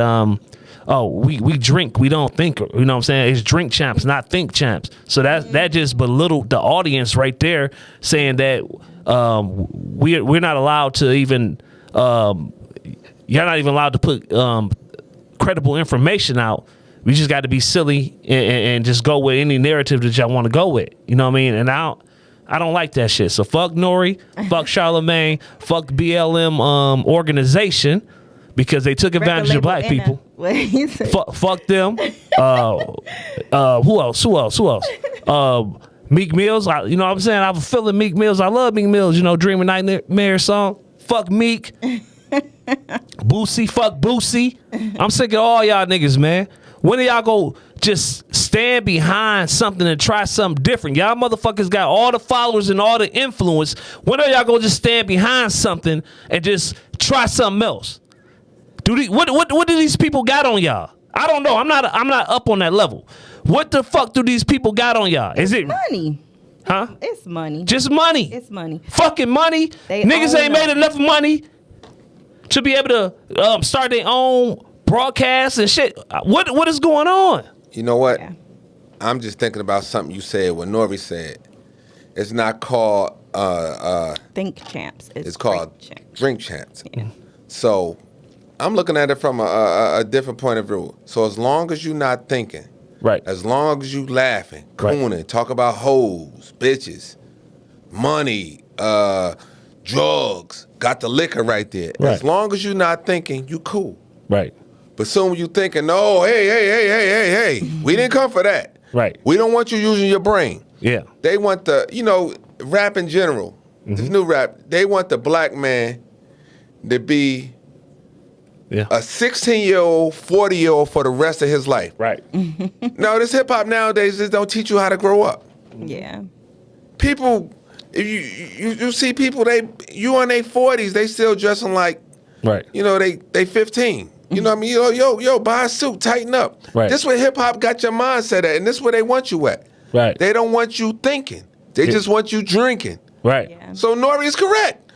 oh, we drink, we don't think. You know what I'm saying? It's drink champs, not think champs. So that just belittled the audience right there, saying that we're not allowed to even you're not even allowed to put credible information out. We just got to be silly and just go with any narrative that y'all want to go with. You know what I mean? And I don't like that shit. So fuck Nori, fuck Charlemagne, fuck BLM organization, because they took advantage of black people. Fuck them. Who else? Meek Mills. You know what I'm saying? I have a feeling Meek Mills. I love Meek Mills. You know, Dreaming Nightmare song. Fuck Meek. Boosie. Fuck Boosie. I'm sick of all y'all niggas, man. When do y'all go just stand behind something and try something different? Y'all motherfuckers got all the followers and all the influence. When are y'all go just stand behind something and just try something else? What do these people got on y'all? I don't know. I'm not up on that level. What the fuck do these people got on y'all? Is it money? Huh? It's money. Just money. It's money. Fucking money. Niggas ain't made enough money to be able to start their own broadcast and shit. What is going on? You know what? Yeah. I'm just thinking about something you said, what Nori said. It's not called Think Champs. It's called Drink Champs. Yeah. So I'm looking at it from a different point of view. So as long as you're not thinking, right? As long as you laughing, cooning, talk about hoes, bitches, money, drugs, got the liquor right there. Right. As long as you're not thinking, you cool. Right. But soon you thinking, no, hey, we didn't come for that. Right. We don't want you using your brain. Yeah. They want rap in general, this new rap, they want the black man to be a 16-year-old, 40-year-old for the rest of his life. Right. No, this hip-hop nowadays just don't teach you how to grow up. Yeah. People, you see people, you in their 40s, they still dressing like, right. They 15. You know what I mean? Yo, buy a suit, tighten up. Right. This where hip-hop got your mindset at, and this where they want you at. Right. They don't want you thinking. They just want you drinking. Right. Yeah. So Nori is correct.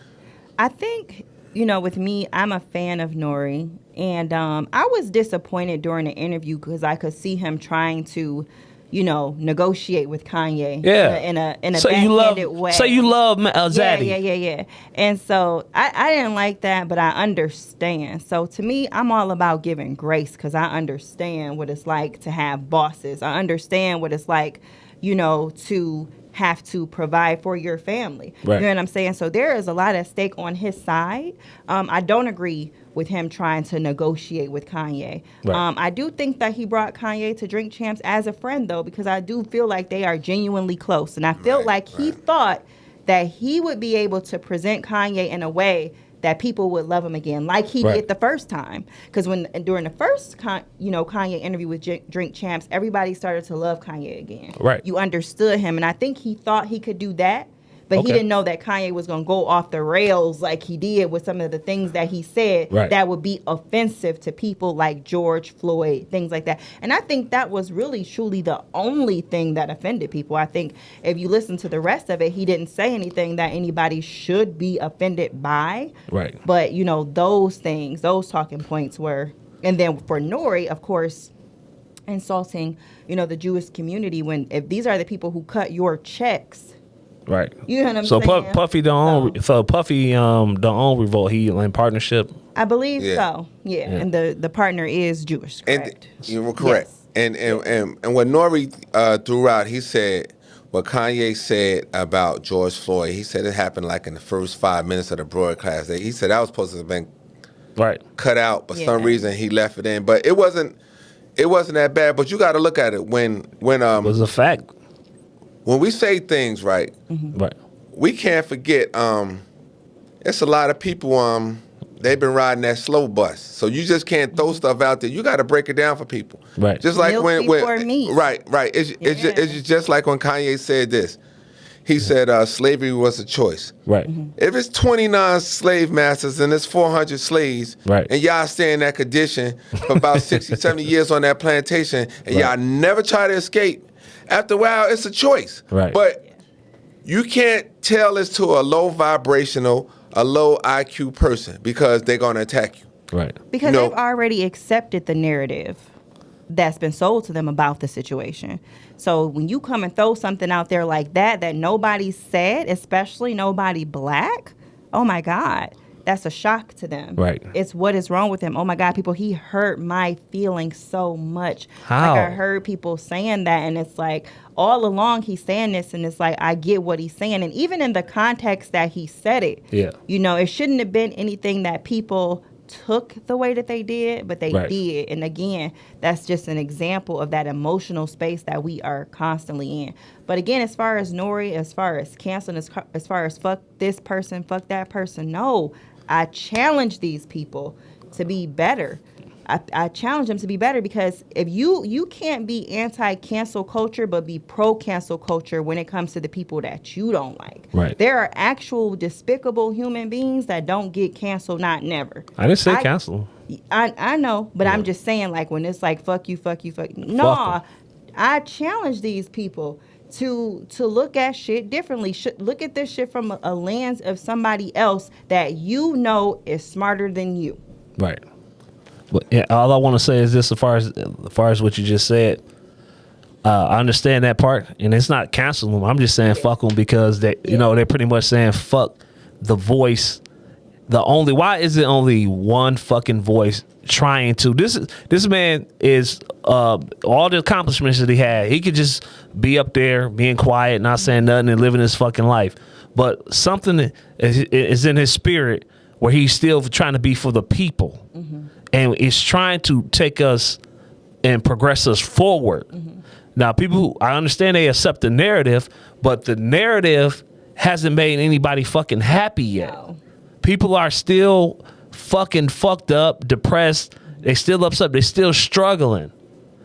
I think, with me, I'm a fan of Nori. And I was disappointed during the interview because I could see him trying to, negotiate with Kanye in a backhanded way. So you love Zaddy. Yeah. And so I didn't like that, but I understand. So to me, I'm all about giving grace because I understand what it's like to have bosses. I understand what it's like, to have to provide for your family. Right. You know what I'm saying? So there is a lot at stake on his side. I don't agree with him trying to negotiate with Kanye. Right. I do think that he brought Kanye to Drink Champs as a friend, though, because I do feel like they are genuinely close. And I feel like he thought that he would be able to present Kanye in a way that people would love him again, like he did the first time. Because during the first Kanye interview with Drink Champs, everybody started to love Kanye again. Right. You understood him, and I think he thought he could do that, but he didn't know that Kanye was going to go off the rails like he did with some of the things that he said that would be offensive to people like George Floyd, things like that. And I think that was really, truly the only thing that offended people. I think if you listen to the rest of it, he didn't say anything that anybody should be offended by. Right. But, those things, those talking points were, and then for Nori, of course, insulting, the Jewish community if these are the people who cut your checks. Right. You know what I'm saying? So Puffy don't own Revolt. He in partnership. I believe so. Yeah. And the partner is Jewish, correct? And you were correct. Yes. And when Nori threw out, he said what Kanye said about George Floyd. He said it happened like in the first 5 minutes of the broadcast. He said that was supposed to have been cut out, but some reason he left it in. But it wasn't that bad. But you got to look at it when it was a fact. When we say things right, we can't forget. It's a lot of people. They've been riding that slow bus, so you just can't throw stuff out there. You got to break it down for people. Right. Just like when right. It's just like when Kanye said this. He said slavery was a choice. Right. If it's 29 slave masters and it's 400 slaves, and y'all stay in that condition for about 60, 70 years on that plantation, and y'all never try to escape. After a while, it's a choice. Right. But you can't tell this to a low vibrational, a low IQ person because they're gonna attack you. Right. Because No. they've already accepted the narrative that's been sold to them about the situation. So when you come and throw something out there like that nobody said, especially nobody black, oh my God, that's a shock to them. Right. It's what is wrong with him. Oh my God, people, he hurt my feelings so much. How? Like I heard people saying that, and it's like all along he's saying this, and it's like I get what he's saying. And even in the context that he said it, Yeah. you know, it shouldn't have been anything that people took the way that they did, but they Right. did. And again, that's just an example of that emotional space that we are constantly in. But again, as far as NORE, as far as canceling, as far as fuck this person, fuck that person, no, I challenge these people to be better. I challenge them to be better, because if you can't be anti-cancel culture but be pro-cancel culture when it comes to the people that you don't like. Right. There are actual despicable human beings that don't get canceled, not never. I didn't say cancel. I know, but I'm just saying, like, when it's like fuck you, fuck you, fuck you. No, 'em. I challenge these people to look at shit differently. Look at this shit from a lens of somebody else that you know is smarter than you. Right. But yeah, all I want to say is this: as far as what you just said, I understand that part, and it's not canceling them. I'm just saying fuck them, because they, you know, they're pretty much saying fuck the voice. Why is it only one fucking voice trying to? This man is all the accomplishments that he had. He could just be up there being quiet, not saying nothing, and living his fucking life. But something is in his spirit where he's still trying to be for the people. Mm-hmm. And it's trying to take us and progress us forward. Mm-hmm. Now, people, I understand they accept the narrative, but the narrative hasn't made anybody fucking happy yet. No. People are still fucking fucked up, depressed. They still upset. They still struggling.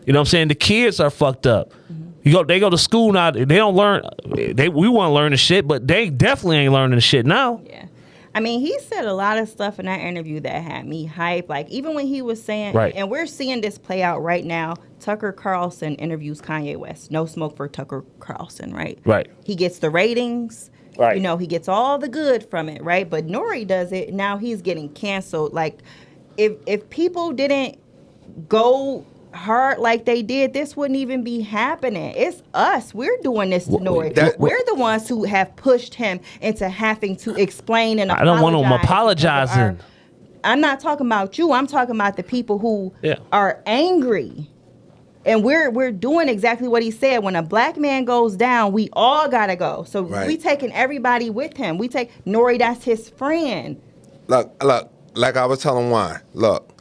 You know what I'm saying? The kids are fucked up. Mm-hmm. They go to school now. They don't learn. We want to learn the shit, but they definitely ain't learning the shit now. Yeah. I mean, he said a lot of stuff in that interview that had me hype. Like, even when he was saying, right. And we're seeing this play out right now. Tucker Carlson interviews Kanye West. No smoke for Tucker Carlson, right? Right. He gets the ratings. Right. You know, he gets all the good from it, right? But NORE does it. Now he's getting canceled. Like, if people didn't go hard like they did, this wouldn't even be happening. It's us. We're doing this to NORE. We're the ones who have pushed him into having to explain and apologize. I don't want him apologizing. I'm not talking about you. I'm talking about the people who are angry. And we're doing exactly what he said. When a black man goes down, we all gotta go. So we taking everybody with him. We take NORE, that's his friend. Look, like I was telling Juan, look,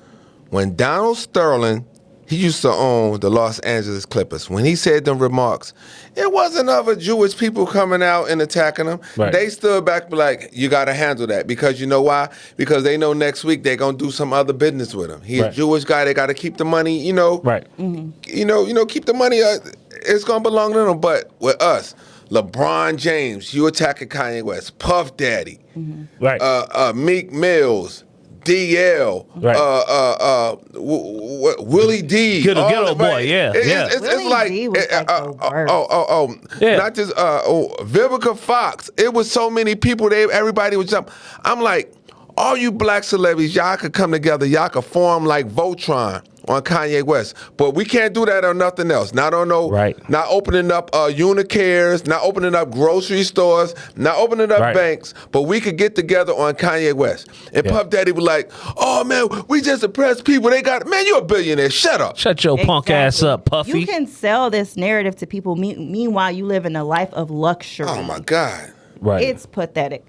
when Donald Sterling, he used to own the Los Angeles Clippers. When he said them remarks, it wasn't other Jewish people coming out and attacking him. Right. They stood back like, you got to handle that. Because you know why? Because they know next week they're going to do some other business with him. He's a Jewish guy. They got to keep the money, you know. Right. Mm-hmm. You know, keep the money. It's going to belong to them. But with us, LeBron James, you attacking Kanye West. Puff Daddy. Mm-hmm. Right. Meek Mills. DL, right. Willie D, good old boy, yeah. It's like, not just Vivica Fox. It was so many people. Everybody was jump. I'm like, all you black celebrities, y'all could come together. Y'all could form like Voltron on Kanye West, but we can't do that on nothing else. Not on not opening up Unicares, not opening up grocery stores, not opening up banks. But we could get together on Kanye West. And Puff Daddy was like, "Oh man, we just oppressed people. They got man, you're a billionaire. Shut up. Shut your punk ass up, Puffy." You can sell this narrative to people. Meanwhile, you live in a life of luxury. Oh my God. Right. It's pathetic.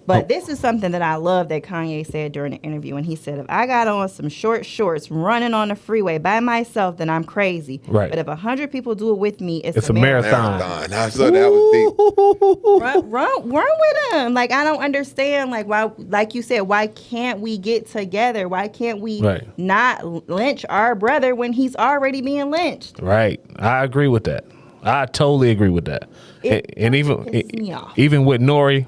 But this is something that I love that Kanye said during the interview. And he said, if I got on some short shorts running on the freeway by myself, then I'm crazy. Right. But if 100 people do it with me, it's a marathon. I thought that was deep. Run with him. Like, I don't understand. Like, why? Like you said, why can't we get together? Why can't we not lynch our brother when he's already being lynched? Right. I agree with that. I totally agree with that. And even with NORE,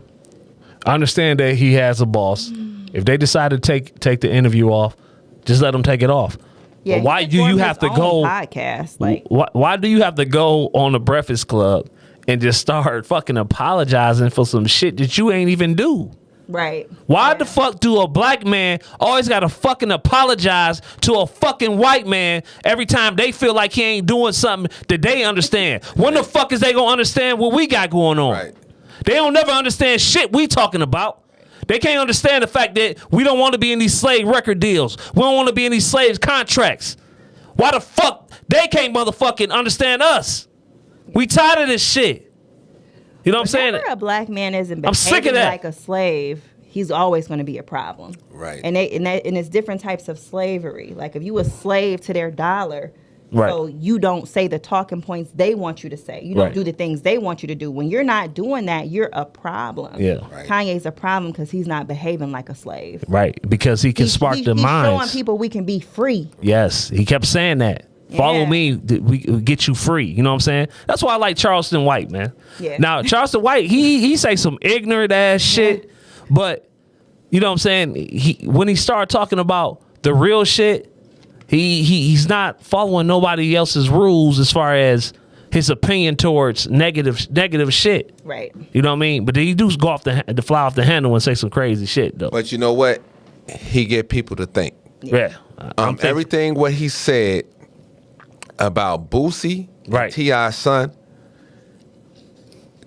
I understand that he has a boss. If they decide to take the interview off, just let them take it off. Yeah, but why do you have to go? Podcast, like, why do you have to go on the Breakfast Club and just start fucking apologizing for some shit that you ain't even do? Right. Why the fuck do a black man always gotta fucking apologize to a fucking white man every time they feel like he ain't doing something that they understand? When the fuck is they gonna understand what we got going on? Right. They don't never understand shit we talking about. They can't understand the fact that we don't want to be in these slave record deals. We don't want to be in these slave contracts. Why the fuck they can't motherfucking understand us? We tired of this shit. You know what I'm saying? Whenever a black man isn't I'm sick of behaving that. like a slave, he's always going to be a problem. Right. And it's different types of slavery. Like if you a slave to their dollar, Right. so you don't say the talking points they want you to say. You don't Right. do the things they want you to do. When you're not doing that, you're a problem. Yeah. Right. Kanye's a problem because he's not behaving like a slave. Right, because he can spark the He's showing minds. people we can be free. Yes, he kept saying that. Follow Yeah. me, we get you free. You know what I'm saying? That's why I like Charleston White, man. Yeah. Now, Charleston White, he say some ignorant ass shit, but you know what I'm saying? When he started talking about the real shit, he's not following nobody else's rules as far as his opinion towards negative shit. Right. You know what I mean? But then he do go off the fly off the handle and say some crazy shit though. But you know what? He get people to think. Yeah. I'm thinking- Everything what he said about Boosie, Right. T.I.'s son,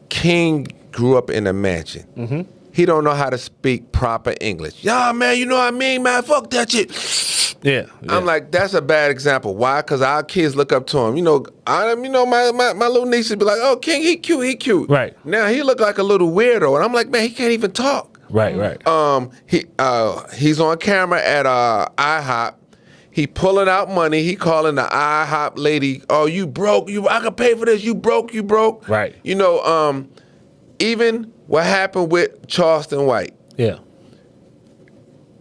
King grew up in a mansion. Mm-hmm. He don't know how to speak proper English. Yeah, man, you know what I mean, man? Fuck that shit. Yeah. I'm like, that's a bad example. Why? Because our kids look up to him. You know, my little niece would be like, oh, King, he cute. Right. Now he look like a little weirdo. And I'm like, man, he can't even talk. Right. He's on camera at IHOP. He pulling out money. He calling the IHOP lady, oh, you broke. I can pay for this. You broke. Right. You know, even what happened with Charleston White. Yeah.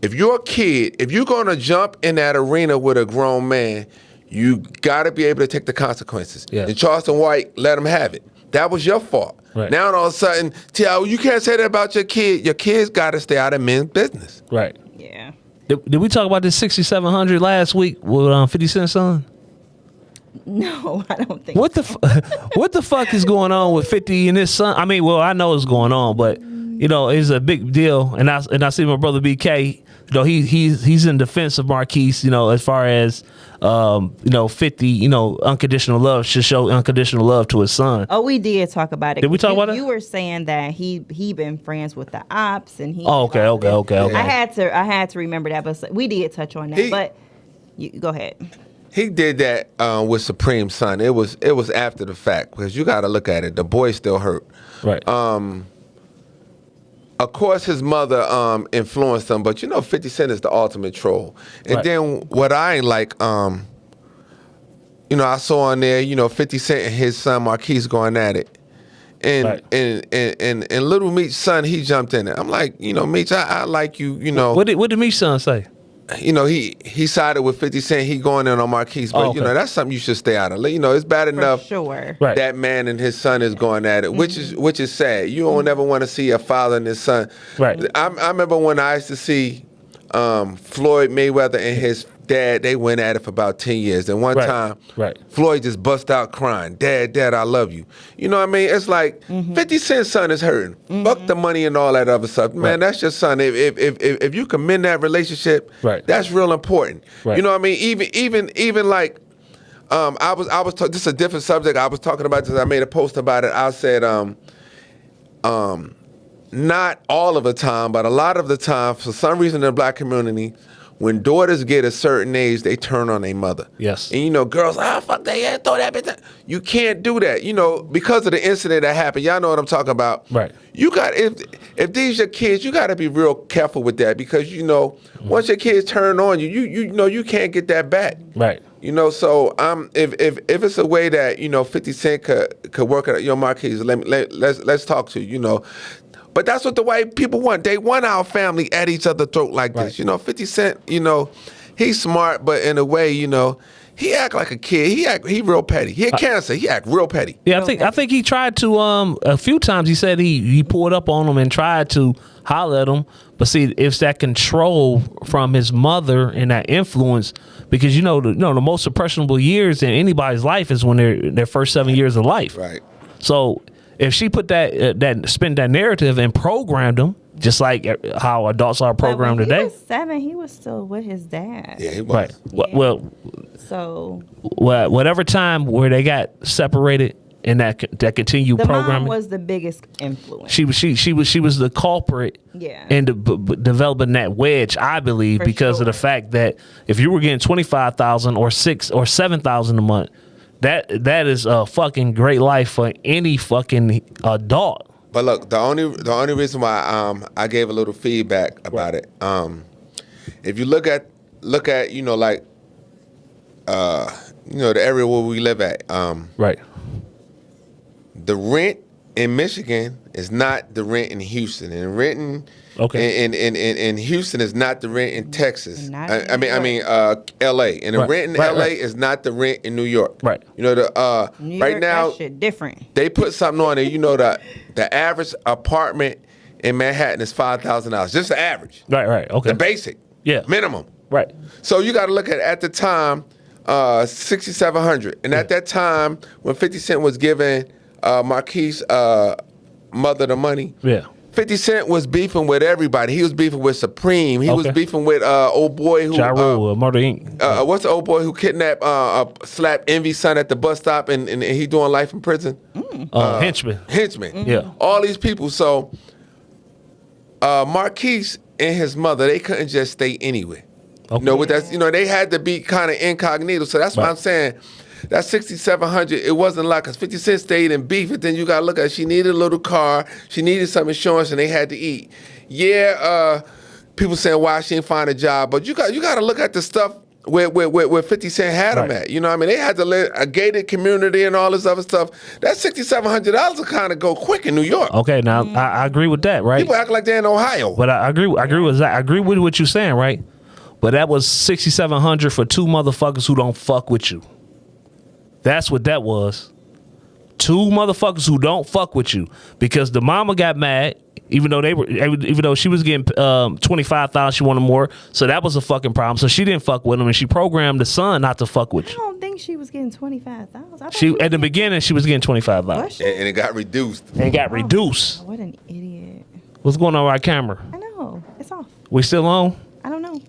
If you're a kid, if you're going to jump in that arena with a grown man, you got to be able to take the consequences. Yeah. And Charleston White let him have it. That was your fault. Right. Now all of a sudden, T.I., you can't say that about your kid. Your kids got to stay out of men's business. Right. Yeah. Did we talk about this 6,700 last week with 50 Cent's son? No, I don't think. What the fuck is going on with 50 and his son? I mean, well, I know what's going on, but you know, it's a big deal. And I see my brother BK. You know, he's in defense of Marquise. You know, as far as you know, 50. You know, unconditional love should show unconditional love to his son. Oh, we did talk about it. Did we talk about it? You were saying that he been friends with the ops and he. Oh, okay. I had to remember that, but we did touch on that. But you go ahead. He did that with Supreme's son. It was after the fact because you got to look at it. The boy still hurt. Right. Of course, his mother influenced him, but you know, 50 Cent is the ultimate troll. And Right. then what I ain't like, you know, I saw on there, you know, 50 Cent and his son Marquise going at it. And Right. and Little Meech's son, he jumped in it. I'm like, you know, Meech, I like you, you know. What did Meech's son say? You know, he sided with 50 Cent. He going in on Marquise, but Oh, okay. you know, that's something you should stay out of. You know, it's bad enough. Sure. Right. That man and his son is going at it, which is sad. You don't ever want to see a father and his son. Right. I remember when I used to see Floyd Mayweather and his dad. They went at it for about 10 years. And one Right. time, Right. Floyd just bust out crying. Dad, I love you. You know what I mean? It's like 50 Cent's son is hurting. Fuck the money and all that other stuff. Man, Right. that's your son. If you can mend that relationship, Right. that's real important. Right. You know what I mean? Even like I was this is a different subject. I was talking about this. I made a post about it. I said not all of the time, but a lot of the time, for some reason in the black community, when daughters get a certain age, they turn on their mother. Yes. And you know, girls, fuck that, yeah, throw that bitch down. You can't do that. You know, because of the incident that happened, y'all know what I'm talking about. Right. You got if these your kids, you got to be real careful with that because you know, once your kids turn on you, you know you can't get that back. Right. You know, so if it's a way that you know 50 Cent could work at your Marquise, let's talk to you know. But that's what the white people want. They want our family at each other's throat like Right. this. You know, 50 Cent, you know, he's smart, but in a way, you know, he act like a kid. He real petty. He a cancer. He act real petty. Yeah, I think he tried to a few times. He said he pulled up on him and tried to holler at him. But see, it's that control from his mother and that influence because you know the most impressionable years in anybody's life is when they're their first 7 years of life. Right. So if she put that spin that narrative and programmed him, just like how adults are programmed But when today. he was 7, he was still with his dad. Yeah, he was. Right. Yeah. Well, So whatever time where they got separated and that continued the programming, mom was the biggest influence. she was the culprit. Yeah. In developing that wedge, I believe, For because of the sure. fact that if you were getting 25,000 or 6 or 7,000 a month, that is a fucking great life for any fucking adult. But look, the only reason why I gave a little feedback about it, if you look at like the area where we live at, Right. the rent in Michigan is not the rent in Houston, and rent Okay. in Houston is not the rent in Texas. And not in I New mean, L.A. and the Right. rent in Right, L.A. right. is not the rent in New York. Right. You know New right York, now that shit different. they put something on there. You know the average apartment in Manhattan is $5,000. Just the average. Right. Okay. The basic. Yeah. Minimum. Right. So you got to look at the time, 6,700, and at that time when 50 Cent was giving Marquise mother the money. Yeah. 50 Cent was beefing with everybody. He was beefing with Supreme. He was Okay. beefing with old boy who. Ja Rule, Murder Inc. What's the old boy who kidnapped, slapped Envy's son at the bus stop, and he doing life in prison? Henchman. Henchmen. Yeah. All these people. So Marquise and his mother, they couldn't just stay anywhere. Okay. With that, they had to be kind of incognito. So that's why Right. I'm saying that 6,700, it wasn't like, because 50 Cent stayed in beef, and then you got to look at, she needed a little car, she needed some insurance, and they had to eat. Yeah, people saying why she didn't find a job, but you got to look at the stuff where 50 Cent had them Right. at. You know what I mean? They had to live a gated community and all this other stuff. That $6,700 will kind of go quick in New York. Okay, now I agree with that, right? People act like they're in Ohio. But I agree with that. I agree with what you're saying, right? But that was 6,700 for two motherfuckers who don't fuck with you. That's what that was. Two motherfuckers who don't fuck with you, because the mama got mad, even though she was getting 25,000, she wanted more, so that was a fucking problem. So she didn't fuck with him, and she programmed the son not to fuck with I you. don't think she was getting 25,000. She at the beginning she was getting 25,000 Was she? And it got reduced. and got reduced. What an idiot. What's going on with our camera? I know. It's off. We still on? I don't know.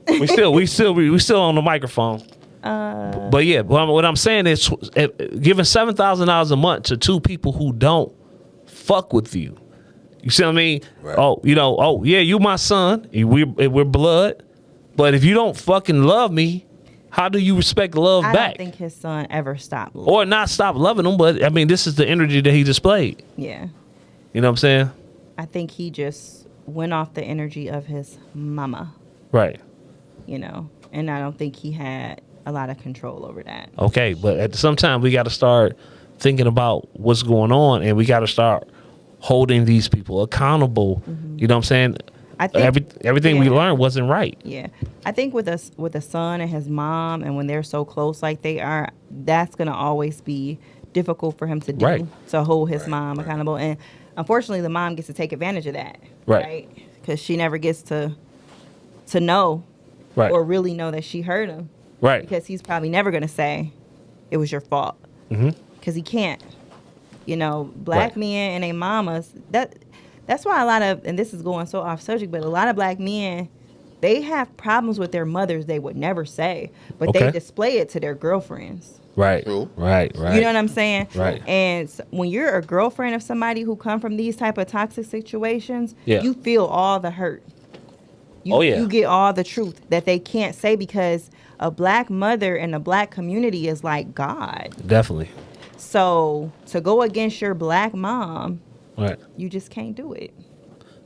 We still on the microphone. But yeah, what I'm saying is, giving $7,000 a month to two people who don't fuck with you. You see what I mean? Right. Oh yeah, you my son. We're blood. But if you don't fucking love me, how do you respect love I back? don't think his son ever stopped. Or not stop loving him, but I mean, this is the energy that he displayed. Yeah. You know what I'm saying? I think he just went off the energy of his mama, Right. and I don't think he had a lot of control over that. Okay, but at some time we got to start thinking about what's going on, and we got to start holding these people accountable. You know what I'm saying? I think Everything we yeah. learned wasn't right. Yeah, I think with a son and his mom, and when they're so close like they are, that's gonna always be difficult for him to do. Right. To hold his mom accountable, and unfortunately, the mom gets to take advantage of that. Right. Because she never gets to know, Right. or really know that she hurt him. Right. Because he's probably never gonna say it was your fault. Because he can't. Black Right. men and their mamas. That's why a lot of, and this is going so off subject, but a lot of black men, they have problems with their mothers they would never say, but they Okay. display it to their girlfriends. Right. True. Right. You know what I'm saying? Right. And when you're a girlfriend of somebody who come from these type of toxic situations, Yeah. you feel all the hurt. Oh, yeah. You get all the truth that they can't say, because a black mother in a black community is like God. Definitely. So to go against your black mom, Right. you just can't do it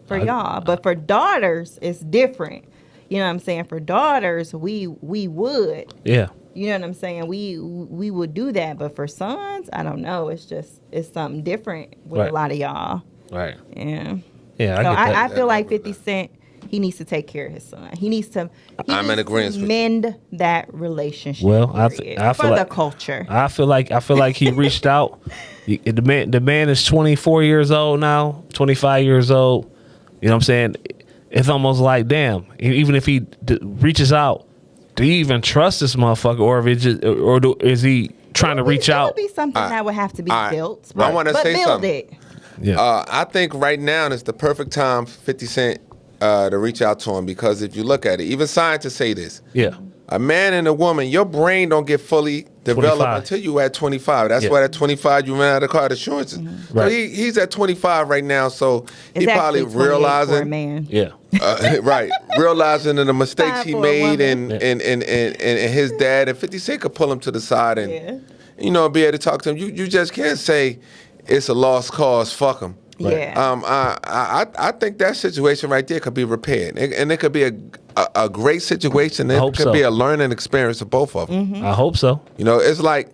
for y'all. But for daughters, it's different. You know what I'm saying? For daughters, we would. Yeah. You know what I'm saying? We would do that. But for sons, I don't know. It's something different with Right. a lot of y'all. Right. Yeah. Yeah. So get that. I feel like 50 Cent, he needs to take care of his son. He needs to I'm in agreement with you. mend that relationship. Well, I period, feel for like the culture. I feel like he reached out. The man is 24 years old now, 25 years old. You know what I'm saying? It's almost like, damn, even if he reaches out, do you even trust this motherfucker, or if it just, is he trying to reach It out? would be something that would have to be all right. built. I wanna but say build something. it. Yeah. I think right now is the perfect time for 50 Cent to reach out to him, because if you look at it, even scientists say this. Yeah. A man and a woman, your brain don't get fully developed 25. until you at 25. That's why at 25 you ran out of car insurance. So Right. he's at 25 right now, so It's he probably actually 28 for a realizing, man. Yeah. right, realizing the mistakes Fine he for a made, woman. and his dad, and 50 Cent could pull him to the side and be able to talk to him. You just can't say it's a lost cause. Fuck him. Yeah. I think that situation right there could be repaired, and it could be a great situation. It hope could so. be a learning experience for both of them. Mm-hmm. I hope so. You know, it's like,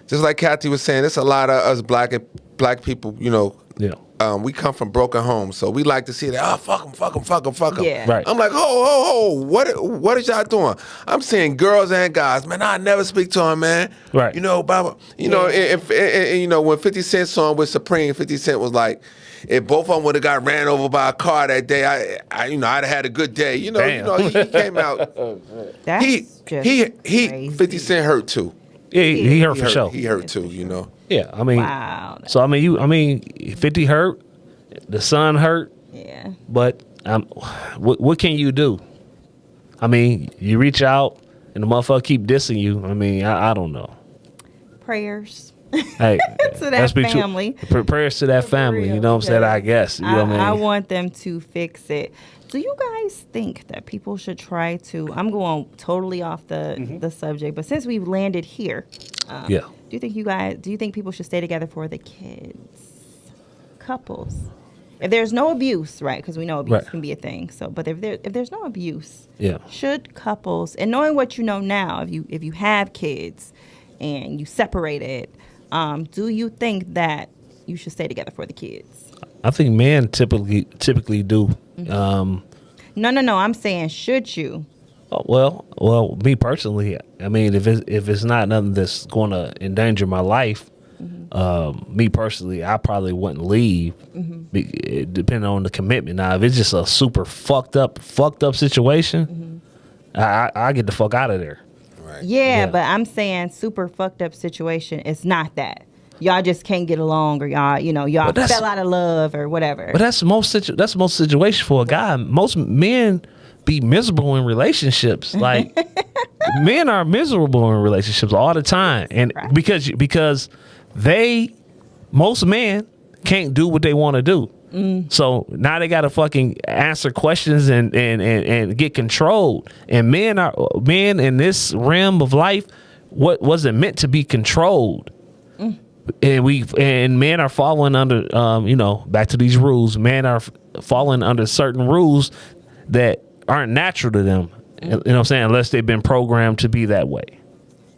just like Kathy was saying, it's a lot of us black people. You know, we come from broken homes, so we like to see that. Oh, fuck them. Yeah. Right. I'm like, ho, what is y'all doing? I'm seeing girls and guys, man. I never speak to him, man. Right. You know, Baba. You know, and you know, when 50 Cent song with Supreme, 50 Cent was like, if both of them would have got ran over by a car that day, I'd have had a good day. You know, he came out. That's he crazy. 50 Cent hurt too. Yeah, he hurt for sure. He hurt too. You know. Yeah, I mean, Wow. so I mean, 50 hurt, the son hurt, Yeah. but what can you do? I mean, you reach out and the motherfucker keep dissing you. I mean, I don't know. Prayers. Hey, To that let's be true. family. Prayers to that For family. real, You know what I'm saying? I guess. You know what I mean? I want them to fix it. Do you guys think that people should try to? I'm going totally off the subject, but since we've landed here, Yeah. Do you think people should stay together for the kids, couples? If there's no abuse, right? Because we know abuse can be a thing. So, but if there's no abuse, should couples, and knowing what you know now, if you have kids and you separated, do you think that you should stay together for the kids? I think men typically do. No. I'm saying, should you? Well, me personally, I mean, if it's not nothing that's going to endanger my life, me personally, I probably wouldn't leave, depending on the commitment. Now, if it's just a super fucked up situation, I get the fuck out of there. Right. Yeah, but I'm saying super fucked up situation. It's not that. Y'all just can't get along, or y'all fell out of love or whatever. But that's most situation for a guy. Most men be miserable in relationships. Like men are miserable in relationships all the time, and because most men can't do what they want to do. So now they got to fucking answer questions and get controlled. And men in this realm of life, what wasn't meant to be controlled. And men are falling under, back to these rules. Men are falling under certain rules that aren't natural to them. You know what I'm saying? Unless they've been programmed to be that way.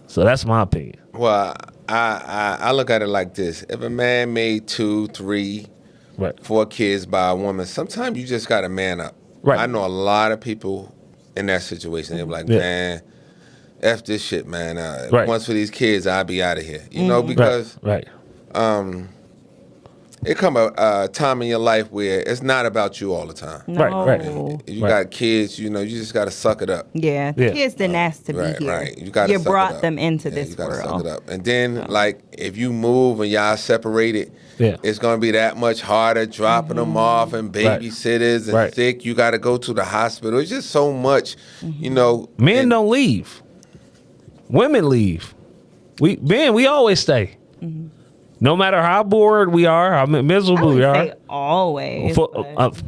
So that's my opinion. Well, I look at it like this: if a man made 2, 3, 4 kids by a woman, sometimes you just got to man up. Right. I know a lot of people in that situation. They're like, man, F this shit, man. Once for these kids, I'll be out of here. You know, because it come a time in your life where it's not about you all the time. No. Right. You got kids, you just got to suck it up. Yeah. Kids didn't ask to be here. Right. You brought them into this you gotta world. Suck it up. And then, like, if you move and y'all separated, it's going to be that much harder dropping them off, and babysitters and sick. You got to go to the hospital. It's just so much, Men don't leave. Women leave. We always stay. No matter how bored we are, how miserable we are. Always.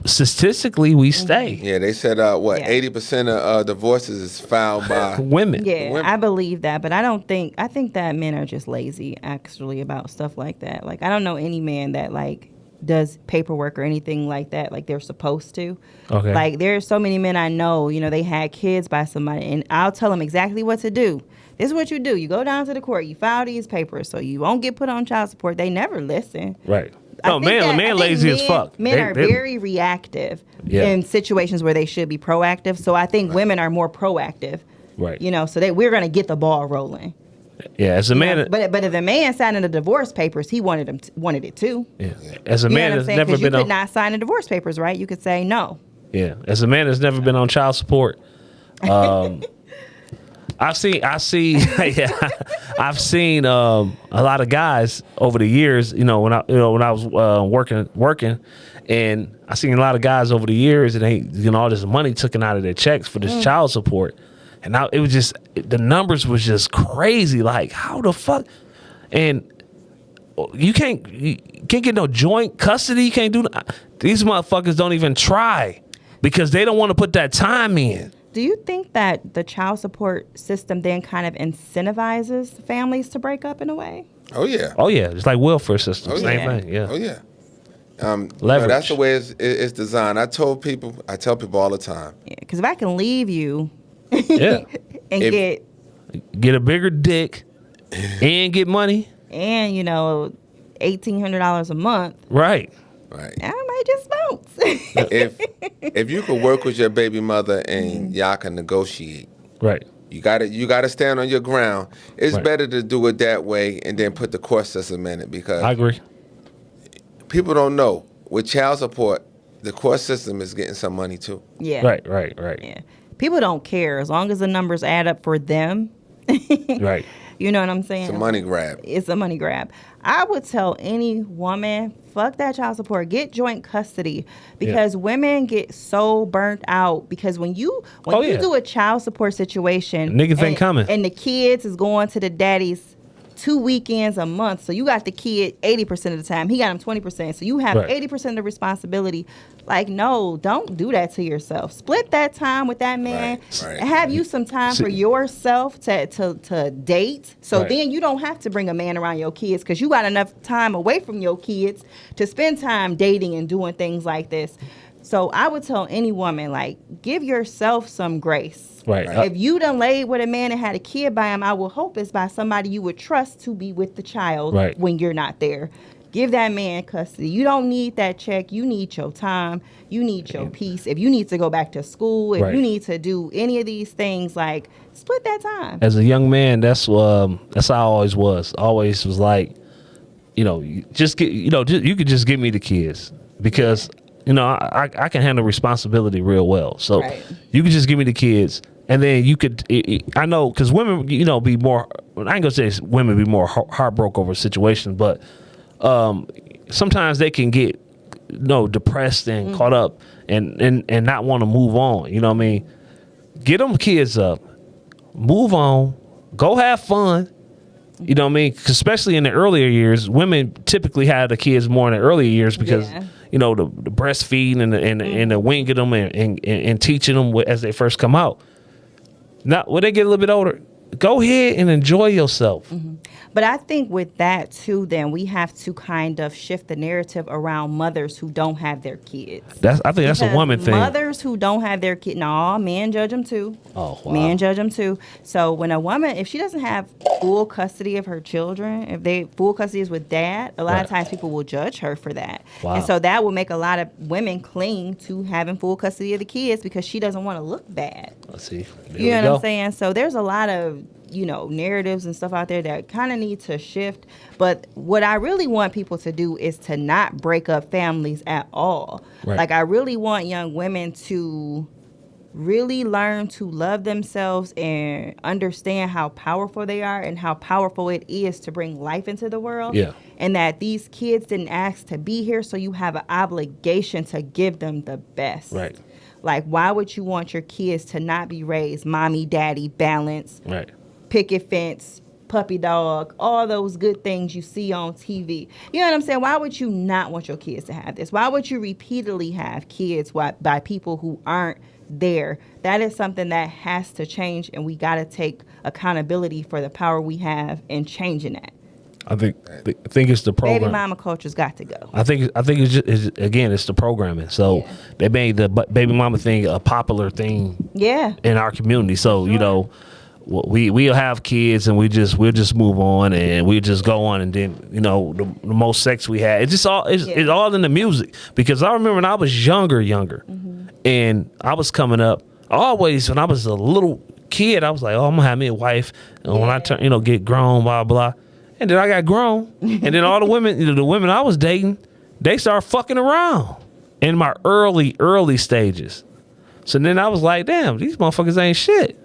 Statistically, we stay. Yeah, they said 80% of divorces is filed by women. Yeah, women. I believe that, but I think that men are just lazy actually about stuff like that. Like, I don't know any man that like does paperwork or anything like that like they're supposed to. Okay. Like, there's so many men I know, they had kids by somebody, and I'll tell them exactly what to do. This is what you do. You go down to the court. You file these papers so you won't get put on child support. They never listen. Right. No, man lazy as fuck. Men are very reactive in situations where they should be proactive. So I think women are more proactive. Right. So we're going to get the ball rolling. Yeah, as a man. But if the man signing the divorce papers, he wanted it too. Yeah. As a man that's never been on. You could not sign the divorce papers, right? You could say no. Yeah. As a man that's never been on child support, I see. Yeah, I've seen a lot of guys over the years. When I was working, and I seen a lot of guys over the years, and they all this money taken out of their checks for this child support, and now it was just the numbers was just crazy. Like how the fuck, and you can't get no joint custody. You can't do these motherfuckers don't even try because they don't want to put that time in. Do you think that the child support system then kind of incentivizes families to break up in a way? Oh yeah. Oh yeah. It's like welfare system. Same yeah. thing. Yeah. Oh yeah. Leverage. That's the way it's designed. I tell people all the time. Yeah, because if I can leave you, Yeah. and Get a bigger dick and get money. and $1,800 a month, Right. Right. I might just bounce. If you could work with your baby mother and y'all can negotiate, Right. you gotta stand on your ground. It's Right. better to do it that way and then put the court system in it because I agree. people don't know with child support, the court system is getting some money too. Yeah. Right. Yeah. People don't care as long as the numbers add up for them. Right. You know what I'm saying? It's a money grab. It's a money grab. I would tell any woman, fuck that child support. Get joint custody because women get so burnt out because when you do a child support situation, Niggas ain't coming. And the kids is going to the daddy's 2 weekends a month. So you got the kid 80% of the time. He got him 20%. So you have 80% of the responsibility. Like, no, don't do that to yourself. Split that time with that man. Right. Have you some time for yourself to date. So Right. then you don't have to bring a man around your kids because you got enough time away from your kids to spend time dating and doing things like this. So I would tell any woman, like, give yourself some grace. Right. If you done laid with a man and had a kid by him, I will hope it's by somebody you would trust to be with the child when you're not there. Give that man custody. You don't need that check. You need your time. You need your peace. If you need to go back to school, if you need to do any of these things, like, split that time. As a young man, that's how I always was. Always was like, just get, you could just give me the kids because, I can handle responsibility real well. So you could just give me the kids. And then you could, I know, because women, be more, I ain't gonna say women be more heartbroken over situations, but sometimes they can get, depressed and caught up and not want to move on. You know what I mean? Get them kids up, move on, go have fun. You know what I mean? 'Cause especially in the earlier years, women typically have the kids more in the earlier years because, the breastfeeding and the winging them and teaching them as they first come out. Now, when they get a little bit older, go ahead and enjoy yourself. Mm-hmm. But I think with that, too, then we have to kind of shift the narrative around mothers who don't have their kids. I think that's a woman thing. Mothers who don't have their kids, no, men judge them, too. Oh, wow. Men judge them, too. So when a woman, if she doesn't have full custody of her children, full custody is with dad, a lot of times people will judge her for that. Wow. And so that will make a lot of women cling to having full custody of the kids because she doesn't want to look bad. Let's see. You know what I'm saying? So there's a lot of narratives and stuff out there that kind of need to shift. But what I really want people to do is to not break up families at all. Right. Like, I really want young women to really learn to love themselves and understand how powerful they are and how powerful it is to bring life into the world. Yeah. And that these kids didn't ask to be here, so you have an obligation to give them the best. Right. Like, why would you want your kids to not be raised mommy, daddy, balance, Right. picket fence, puppy dog, all those good things you see on TV? You know what I'm saying? Why would you not want your kids to have this? Why would you repeatedly have kids by people who aren't there? That is something that has to change, and we got to take accountability for the power we have in changing that. I think it's the program. Baby mama culture's got to go. I think it's just, again, it's the programming. So they made the baby mama thing a popular thing in our community. So, we'll have kids and we'll just move on and we'll just go on, and then the most sex we had, it's all in the music. Because I remember when I was younger and I was coming up, always when I was a little kid, I was like, oh, I'm gonna have me a wife, and when I turn get grown, blah blah. And then I got grown, and then all the women I was dating, they started fucking around in my early stages. So then I was like, damn, these motherfuckers ain't shit.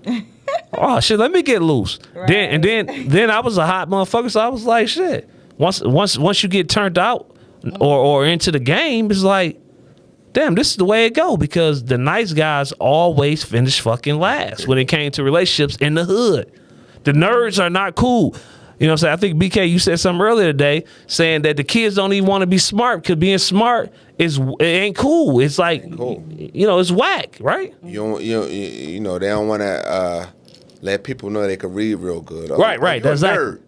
oh shit, let me get loose. Right. Then I was a hot motherfucker, so I was like, shit. Once you get turned out or into the game, it's like, damn, this is the way it go, because the nice guys always finish fucking last when it came to relationships in the hood. The nerds are not cool. You know what I'm saying? I think, BK, you said something earlier today saying that the kids don't even want to be smart because being smart it ain't cool. It's like, you know, it's whack, right? You know, they don't want to let people know they can read real good. Right. You're That's a nerd.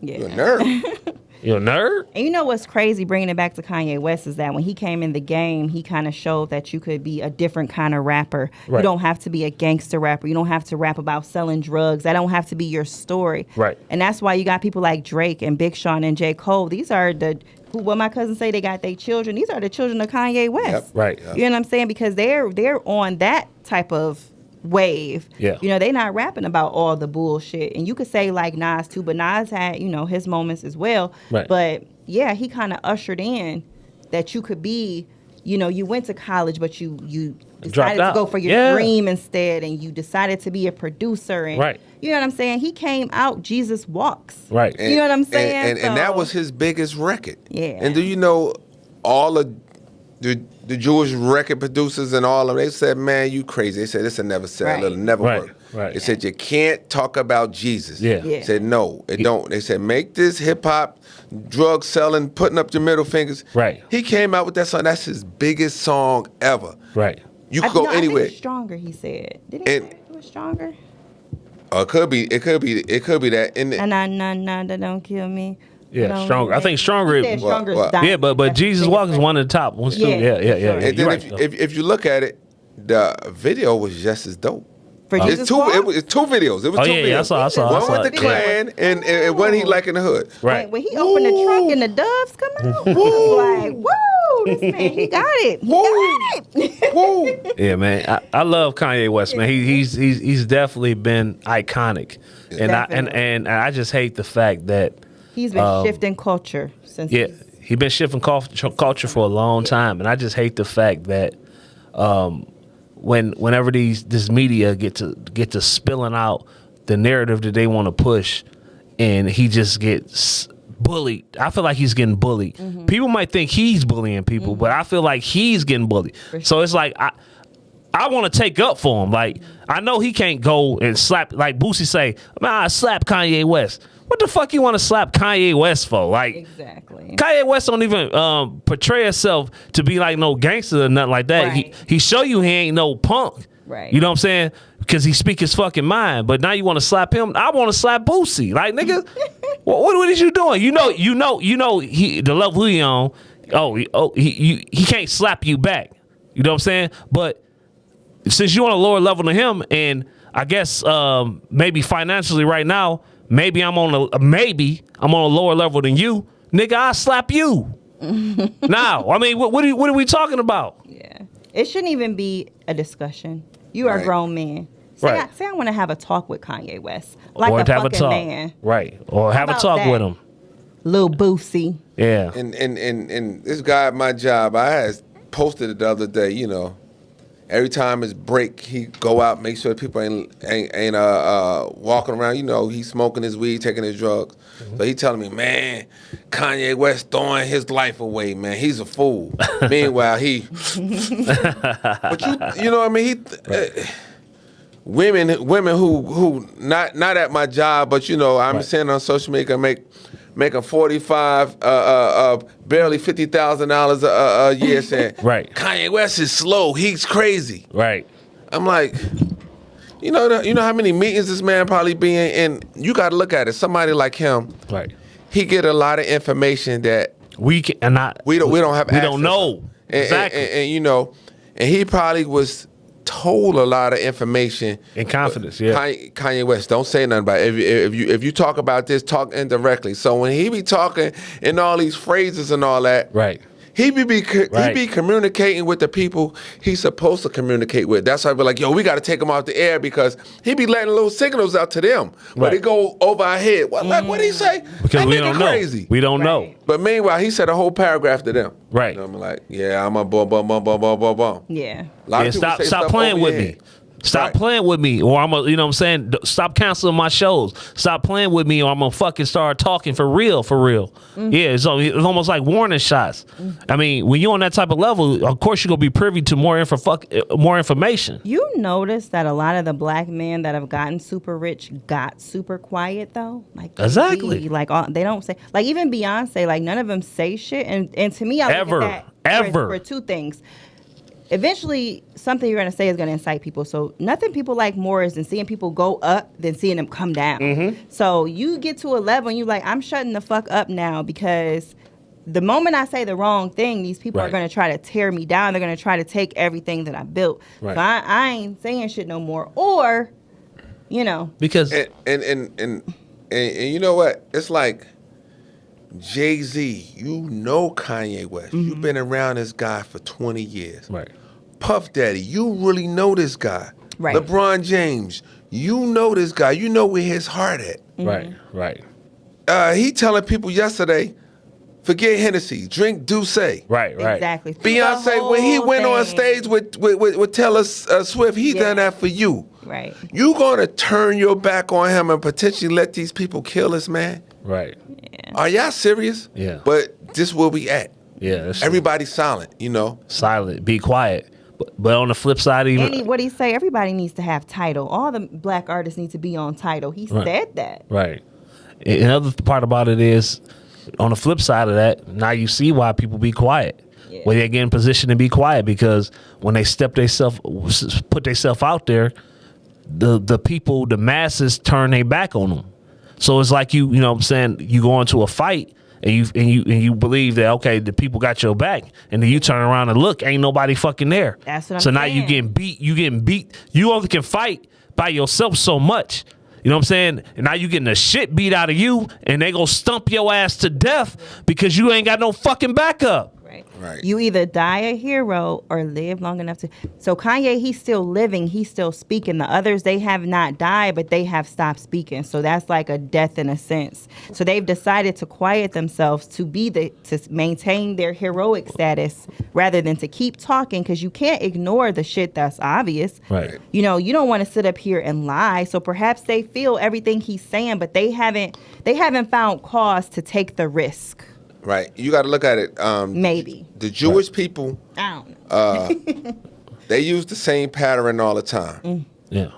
Yeah. You're a nerd. You're a nerd? And you know what's crazy, bringing it back to Kanye West, is that when he came in the game, he kind of showed that you could be a different kind of rapper. Right. You don't have to be a gangster rapper. You don't have to rap about selling drugs. That don't have to be your story. Right. And that's why you got people like Drake and Big Sean and J. Cole. These are what my cousins say, they got their children. These are the children of Kanye West. Yep. Right. You know what I'm saying? Because they're on that type of wave. Yeah. You know, they not rapping about all the bullshit. And you could say like Nas too, but Nas had, you know, his moments as well. Right. But yeah, he kind of ushered in that you could be, you know, you went to college, but you decided to go for your dream instead, and you decided to be a producer. And right. You know what I'm saying? He came out Jesus Walks. Right. You know what I'm saying? And that was his biggest record. Yeah. And do you know all of the Jewish record producers and all of them, they said, man, you crazy. They said, this will never sell. Right. It'll never work. Right. They said, you can't talk about Jesus. Yeah. Yeah. They said, no, it don't. They said, make this hip-hop, drug selling, putting up your middle fingers. Right. He came out with that song. That's his biggest song ever. Right. You could go I anywhere. think Stronger, he said. Did he say it was Stronger? It could be that. That don't kill me. Yeah, Stronger. I think Stronger. He said Stronger is dying. Yeah, but Jesus Walk is one of the top ones too. Yeah. And then Right, if you look at it, the video was just as dope. For Jesus It's two videos. It was two videos. Yeah, I saw One it. with the Klan and one he like in the hood. Right. When he opened the trunk and the doves come out, I was like, whoa, this man, he got it. He got it. Woo. Yeah, man. I love Kanye West, man. He's definitely been iconic, and I just hate the fact that He's been shifting culture since. Yeah, he's been shifting culture for a long time, and I just hate the fact that whenever this media get to spilling out the narrative that they want to push, and he just gets bullied. I feel like he's getting bullied. Mm-hmm. People might think he's bullying people, but I feel like he's getting bullied. Sure. So it's like I want to take up for him. Like, I know he can't go and slap, like Boosie say, man, I slap Kanye West. What the fuck you want to slap Kanye West for? Like, exactly. Kanye West don't even portray himself to be like no gangster or nothing like that. Right. He show you he ain't no punk. Right. You know what I'm saying? Because he speak his fucking mind. But now you want to slap him. I want to slap Boosie. Like, nigga, what is you doing? You know he the level he on. He can't slap you back. You know what I'm saying? But since you on a lower level than him, and I guess maybe financially right now, maybe I'm on a lower level than you, nigga. I'll slap you. Now, I mean, what are we talking about? Yeah, it shouldn't even be a discussion. You are a grown man. Say I want to have a talk with Kanye West, like or a fucking man, right? Or have a talk with him, Lil Boosie. Yeah. And this guy at my job, I had posted it the other day. You know, every time it's break, he go out, make sure people ain't walking around. You know, he's smoking his weed, taking his drugs. Mm-hmm. So he telling me, man, Kanye West throwing his life away, man. He's a fool. Meanwhile, but you know what I mean? Women who not at my job, but you know, I'm seeing on social media making 45, barely $50,000 a year, saying, Kanye West is slow, he's crazy. Right. I'm like, you know how many meetings this man probably be in, and you got to look at it. Somebody like him, he get a lot of information that we don't have. We don't know exactly, and you know, and he probably was told a lot of information in confidence. Yeah, Kanye West, don't say nothing about it. If you talk about this, talk indirectly. So when he be talking in all these phrases and all that, he be communicating with the people he's supposed to communicate with. That's why I be like, yo, we got to take him off the air, because he be letting little signals out to them, but they go over our head. What did he say? Because we don't know. We don't know. But meanwhile, he said a whole paragraph to them. Right. And I'm like, yeah, I'm a bum. Yeah. Stop playing with me. Stop playing with me, or I'm gonna, you know what I'm saying? Stop canceling my shows. Stop playing with me, or I'm gonna fucking start talking for real, for real. Yeah, it's almost like warning shots. I mean, when you're on that type of level, of course you're gonna be privy to more information. You notice that a lot of the black men that have gotten super rich got super quiet though, like exactly, like they don't say, like even Beyonce, like none of them say shit, and to me, I look at that for two things. Eventually, something you're going to say is going to incite people. So nothing people like more is than seeing people go up than seeing them come down. So you get to a level and you're like, I'm shutting the fuck up now, because the moment I say the wrong thing, these people are going to try to tear me down. They're going to try to take everything that I built. So I ain't saying shit no more. Or, you know. Because. And you know what? It's like Jay-Z, you know Kanye West. You've been around this guy for 20 years. Right. Puff Daddy, you really know this guy. Right. LeBron James, you know this guy. You know where his heart at. Right. He telling people yesterday, forget Hennessy, drink Douce. Right. Exactly. Beyonce, when he went on stage with Taylor Swift, he done that for you. Right. You gonna turn your back on him and potentially let these people kill this man? Right. Yeah. Are y'all serious? Yeah. But this where we at. Yeah. Everybody's silent, you know? Silent. Be quiet. But on the flip side, even what he say? Everybody needs to have title. All the black artists need to be on title. He said that. Right. Another part about it is, on the flip side of that, now you see why people be quiet. Yeah. When they get in position to be quiet, because when they put themselves out there, the people, the masses turn their back on them. So it's like you know what I'm saying, you go into a fight and you believe that, okay, the people got your back, and then you turn around and look, ain't nobody fucking there. That's what I'm saying. So now saying. you getting beat. You only can fight by yourself so much. You know what I'm saying? And now you getting the shit beat out of you, and they gonna stump your ass to death because you ain't got no fucking backup. Right. You either die a hero or live long enough to. So Kanye, he's still living, he's still speaking. The others, they have not died, but they have stopped speaking. So that's like a death in a sense. So they've decided to quiet themselves to maintain their heroic status rather than to keep talking, because you can't ignore the shit that's obvious. Right. You know, you don't want to sit up here and lie. So perhaps they feel everything he's saying, but they haven't found cause to take the risk. Right. You got to look at it. Maybe. The Jewish people, I don't know. they use the same pattern all the time. Yeah.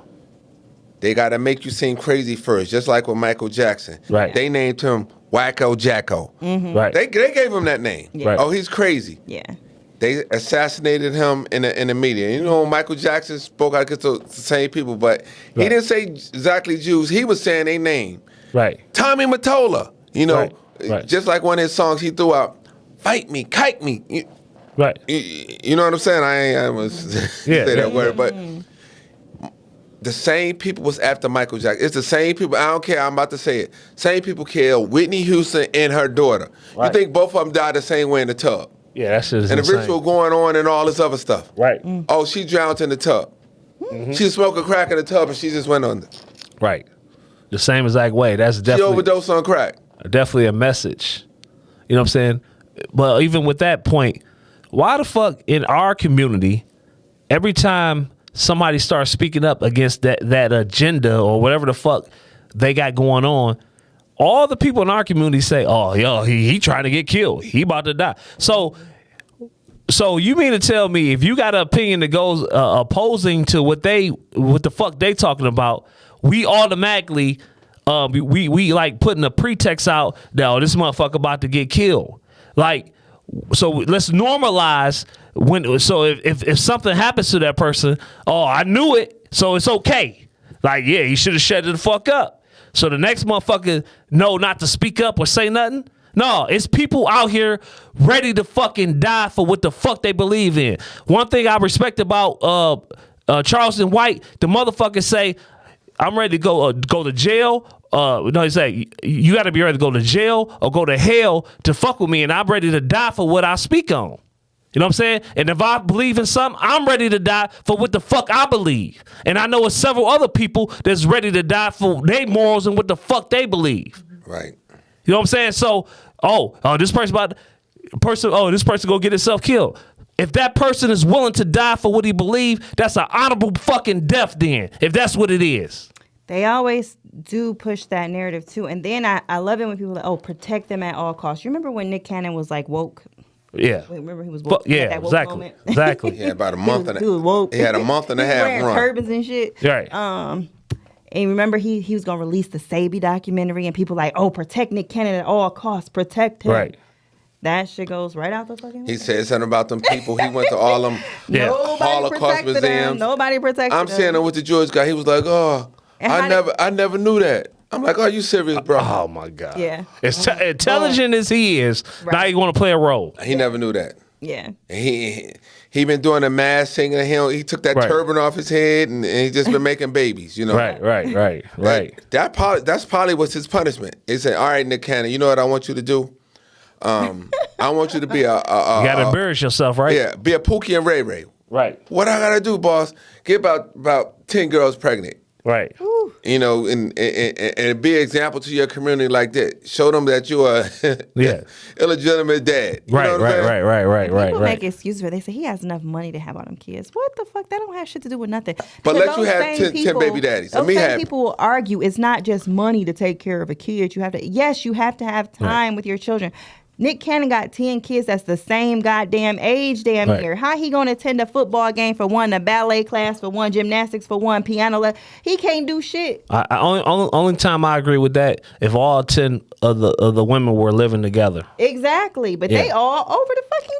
They got to make you seem crazy first, just like with Michael Jackson. Right. They named him Wacko Jacko. Right. They gave him that name. Yeah. Right. Oh, he's crazy. Yeah. They assassinated him in the media. You know, Michael Jackson spoke out against the same people, but he didn't say exactly Jews. He was saying their name. Right. Tommy Mottola, you know. Right. Just like one of his songs he threw out, fight me, kite me. Right. You know what I'm saying? I was say that word, but the same people was after Michael Jackson. It's the same people. I don't care. I'm about to say it. Same people killed Whitney Houston and her daughter. Right. You think both of them died the same way in the tub? Yeah, that shit is and insane. the ritual going on and all this other stuff. Right. Oh, she drowned in the tub. She was smoking crack in the tub and she just went under. Right. The same exact way. That's definitely. She overdosed on crack. Definitely a message. You know what I'm saying? But even with that point, why the fuck in our community, every time somebody starts speaking up against that agenda or whatever the fuck they got going on, all the people in our community say, oh, yo, he trying to get killed. He about to die. So you mean to tell me if you got an opinion that goes opposing to what the fuck they talking about, we automatically we like putting a pretext out that, oh, this motherfucker about to get killed. Like, so let's normalize if something happens to that person, oh, I knew it, so it's okay. Like, yeah, he should have shut it the fuck up. So the next motherfucker know not to speak up or say nothing. No, it's people out here ready to fucking die for what the fuck they believe in. One thing I respect about Charleston White, the motherfucker say, I'm ready to go to jail. No, he say, you got to be ready to go to jail or go to hell to fuck with me, and I'm ready to die for what I speak on. You know what I'm saying? And if I believe in something, I'm ready to die for what the fuck I believe. And I know it's several other people that's ready to die for their morals and what the fuck they believe. Right. You know what I'm saying? So, this person gonna get himself killed. If that person is willing to die for what he believes, that's an honorable fucking death then, if that's what it is. They always do push that narrative too. And then I love it when people are like, oh, protect them at all costs. You remember when Nick Cannon was like woke? Yeah. Remember he was woke? Yeah, that woke exactly. moment? Exactly. He had about a month and He was woke. he had a month and a He was half wearing run. turbans and shit. Right. And remember he was gonna release the Sabi documentary, and people like, oh, protect Nick Cannon at all costs, protect him. Right. That shit goes right out the fucking. He said something about them people. He went to all them Yeah. Nobody Holocaust protected museums. him. Nobody protected I'm him. saying that with the George guy. He was like, oh, And I never knew that. I'm like, are you serious, bro? Oh my God. Yeah. As intelligent as he is, now Right. you want to play a role. He never knew that. Yeah. And he been doing the mass singing. He took that Right. turban off his head and he just been making babies, you know. Right. That's probably what's his punishment. He said, all right, Nick Cannon, you know what I want you to do? I want you to be You gotta embarrass yourself, right? yeah, be a Pookie and Ray Ray. Right. What I gotta do, boss? Get about 10 girls pregnant. Right. You know, and be an example to your community like that. Show them that you are Yeah. illegitimate dad. You know what I'm saying? Right. People make excuses where they say he has enough money to have all them kids. What the fuck? That don't have shit to do with nothing. But Because let you those have same 10 baby daddies. Let Those me same have- people will argue it's not just money to take care of a kid. You have to. Yes, you have to have time with your children. Nick Cannon got 10 kids that's the same goddamn age damn Right. near. How he gonna attend a football game for one, a ballet class for one, gymnastics for one, piano he can't do shit. I only time I agree with that if all 10 of the women were living together. Exactly. But they Yeah. all over the fucking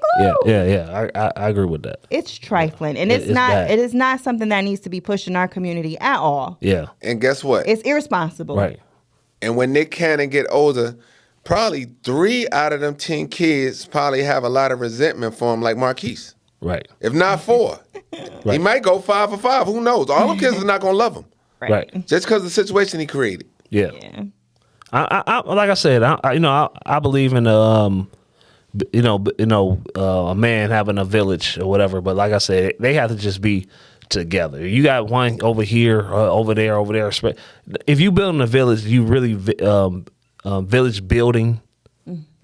globe. Yeah. I agree with that. It's trifling. And It's bad. it is not something that needs to be pushed in our community at all. Yeah. And guess what? It's irresponsible. Right. And when Nick Cannon get older, probably 3 out of them 10 kids probably have a lot of resentment for him, like Marquise. Right. If not 4. He Right. might go 5 for 5. Who knows? All them kids are not gonna love him. Right. Just because of the situation he created. Yeah. Yeah. I like I said, I believe in a man having a village or whatever. But like I said, they have to just be together. You got one over here, over there. If you building a village, you really village building.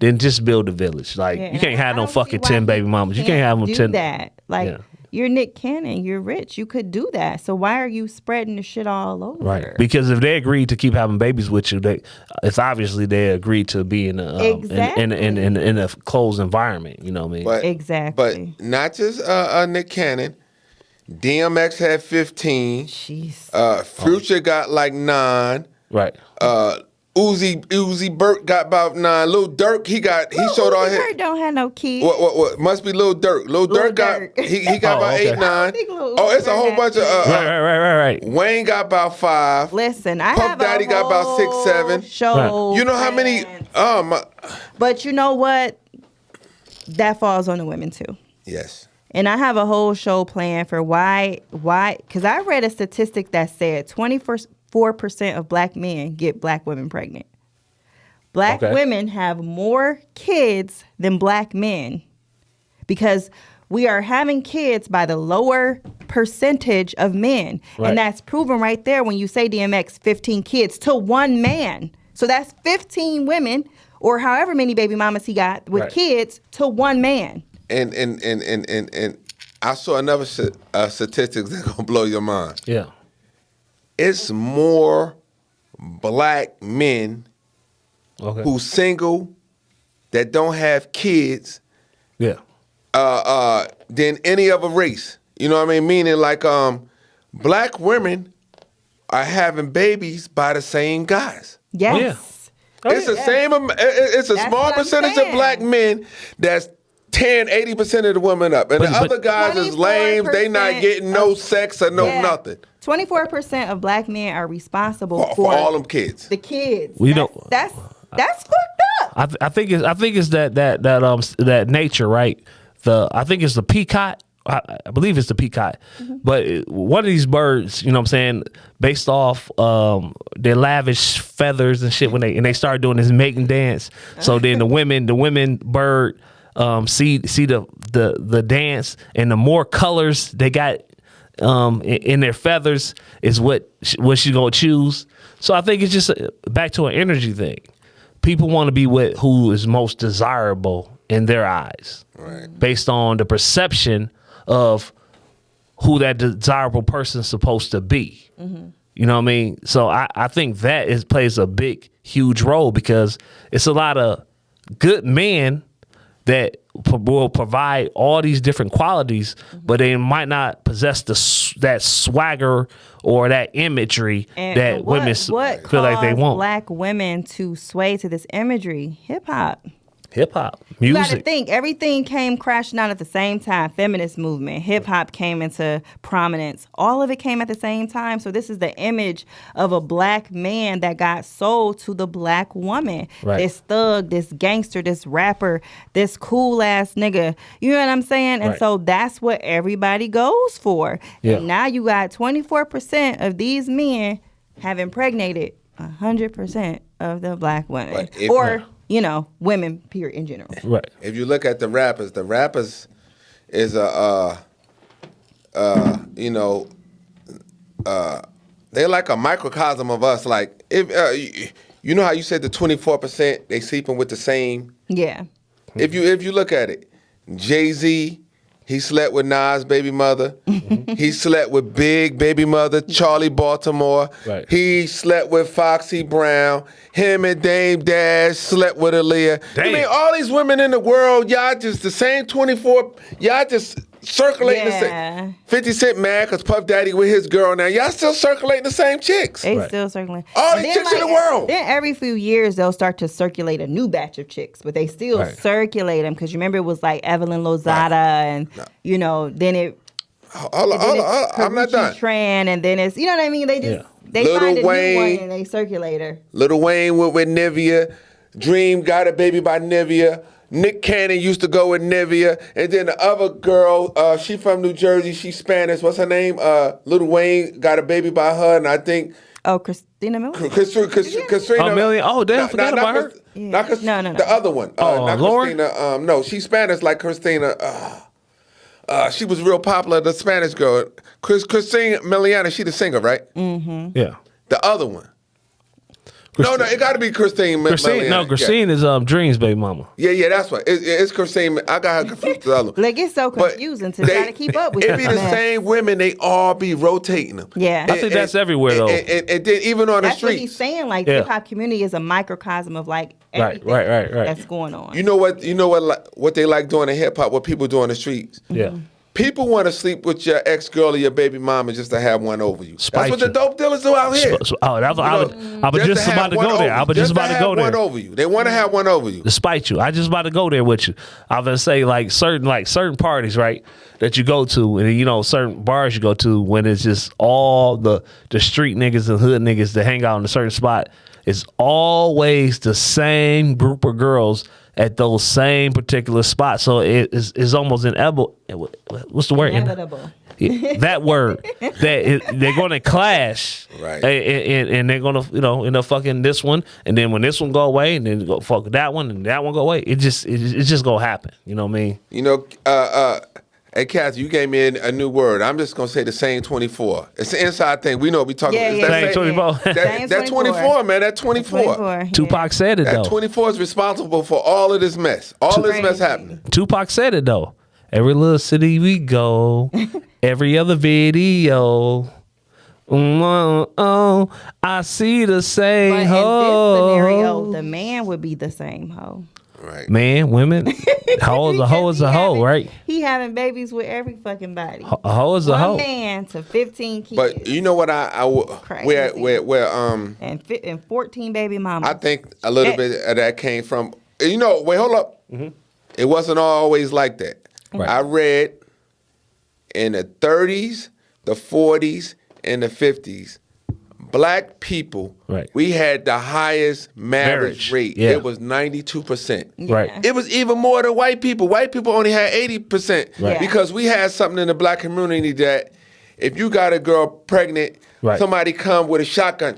Then just build a village. Like Yeah, you can't have I no don't see fucking why 10 he baby mamas. You can't have them do 10. that. Like Yeah. you're Nick Cannon, you're rich. You could do that. So why are you spreading the shit all over? Right, because if they agreed to keep having babies with you, it's obviously they agreed to be in a in a closed environment. You know what I mean? But, Exactly. But not just Nick Cannon. DMX had 15. Jeez. Future got like 9. Right. Uzi Burt got about 9. Lil Durk, he showed all his. Bird don't have no kids. What? Must be Lil Durk. Lil Durk got Durk. he got about okay. 8, 9. think Lil Oh, it's a Durk whole had bunch of. kids. Right. Wayne got about 5. Listen, I Puff have Daddy a got about 6, 7. Show. You know how many? plans. Oh my. But you know what? That falls on the women too. Yes. And I have a whole show plan for why, because I read a statistic that said 24% of black men get black women pregnant. Black Okay. women have more kids than black men because we are having kids by the lower percentage of men. Right. And that's proven right there when you say DMX 15 kids to one man. So that's 15 women or however many baby mamas he got with Right. kids to one man. And I saw another statistics that gonna blow your mind. Yeah. It's more black men Okay. who's single that don't have kids Yeah. than any other race. You know what I mean? Meaning like black women are having babies by the same guys. Yes. Oh, yeah. It's the same. It's a That's small what I'm percentage of saying. black men that's tearing 80% of the women up, and the But- other guys is lame. They not getting no sex or no nothing 24% of black men are responsible for all them kids. the kids. Well, you know- that's fucked up. I think it's that nature, right? I think it's the peacock. I believe it's the peacock. Mm-hmm. But one of these birds, you know what I'm saying, based off their lavish feathers and shit when they start doing this mating dance. So then the women bird see the dance, and the more colors they got in their feathers is what she's gonna choose. So I think it's just back to an energy thing. People want to be with who is most desirable in their eyes, Right. based on the perception of who that desirable person is supposed to be. You know what I mean? So I think that plays a big, huge role, because it's a lot of good men that will provide all these different qualities, but they might not possess that swagger or that imagery that women feel like they want. Black women to sway to this imagery? Hip hop. Hip hop, You got to music. think, everything came crashing out at the same time. Feminist movement, hip hop came into prominence. All of it came at the same time. So this is the image of a black man that got sold to the black woman. Right. This thug, this gangster, this rapper, this cool ass nigga. You know what I'm saying? And Right. so that's what everybody goes for. Yeah. And now you got 24% of these men have impregnated 100% of the black women. But if- Or, you know, women, period, in general. Right. If you look at the rappers is they're like a microcosm of us. Like, if you know how you said the 24% they sleeping with the same. Yeah. If you look at it, Jay-Z, he slept with Nas' baby mother. He slept with Big baby mother, Charlie Baltimore. Right. He slept with Foxy Brown. Him and Dame Dash slept with Aaliyah. I Damn. mean, all these women in the world, y'all just the same 24. Y'all just circulating the Yeah. same. 50 Cent mad because Puff Daddy with his girl now. Y'all still circulating the same chicks. They Right. still circulating. All And these then, chicks in the world. Then every few years they'll start to circulate a new batch of chicks, but they still Right. circulate them because you remember it was like Evelyn Lozada and you know then it. Hold on, I'm not done. Tran, and then it's, you know what I mean. They just Yeah. they Lil find a Wayne. new one and they circulate her. Lil Wayne went with Nivea. Dream got a baby by Nivea. Nick Cannon used to go with Nivea. And then the other girl, she from New Jersey, she's Spanish. What's her name? Lil Wayne got a baby by her, and I think Oh, Christina Miller. Katrina. Oh, Millie? Oh, damn, forgot about her. No. The other one. Not Lauren? Christina. No, she's Spanish like Christina. She was real popular, the Spanish girl. Christine Miliana, she the singer, right? Yeah. The other one. No, it got to be Christine. Christine, no, Miliana. Christine is Dream's baby mama. Yeah, that's right. It's Christine. I got her confused with the other one. Like it's so But confusing to try to keep up with. It be this the mess. same women. They all be rotating them. Yeah. I think that's everywhere, though. And then even on That's the what he's streets. saying. Like Yeah. the hip hop community is a microcosm of like Right, everything right. that's going on. You know what they like doing in hip hop. What people do on the streets. Yeah. People want to sleep with your ex girl or your baby mama just to have one over you. Spite That's what you. the dope dealers do out here. I was just about to go there. I was just about to go One there. over you. They want to have one over you. To spite you. I just about to go there with you. I was gonna say like certain parties, right, that you go to, and you know certain bars you go to when it's just all the street niggas and hood niggas that hang out in a certain spot. It's always the same group of girls at those same particular spots. So it's almost inevitable. What's the word? Inevitable. Yeah, that word they're going to clash, Right. And they're going to end up fucking this one, and then when this one go away, and then go fuck that one, and that one go away. It's just gonna happen. You know what I mean? You know, hey, Kathy, you gave me a new word. I'm just going to say the same 24. It's the inside thing. We know what we talking Yeah, about. yeah, Same yeah. 24. That 24, man. That 24. 24. Tupac said it That though. 24 is responsible for all of this mess. All this mess Crazy. happening. Tupac said it though. Every little city we go, every other video. I see the But same in this hoe. scenario, the man would be the same hoe. Right. Man, women, hoe is a hoe is a hoe, right? He having babies with every fucking body. A hoe is a One hoe. man to 15 kids. But you know what Crazy. where and 14 baby mamas. I think a little bit of that came from. You know, wait, hold up. It wasn't always like that. Right. I read in the 30s, the 40s, and the 50s, black people, Right. we had the highest marriage rate. yeah. It was 92%. Right. It was even more than white people. White people only had 80% Right. because we had something in the black community that if you got a girl pregnant, Right. somebody come with a shotgun.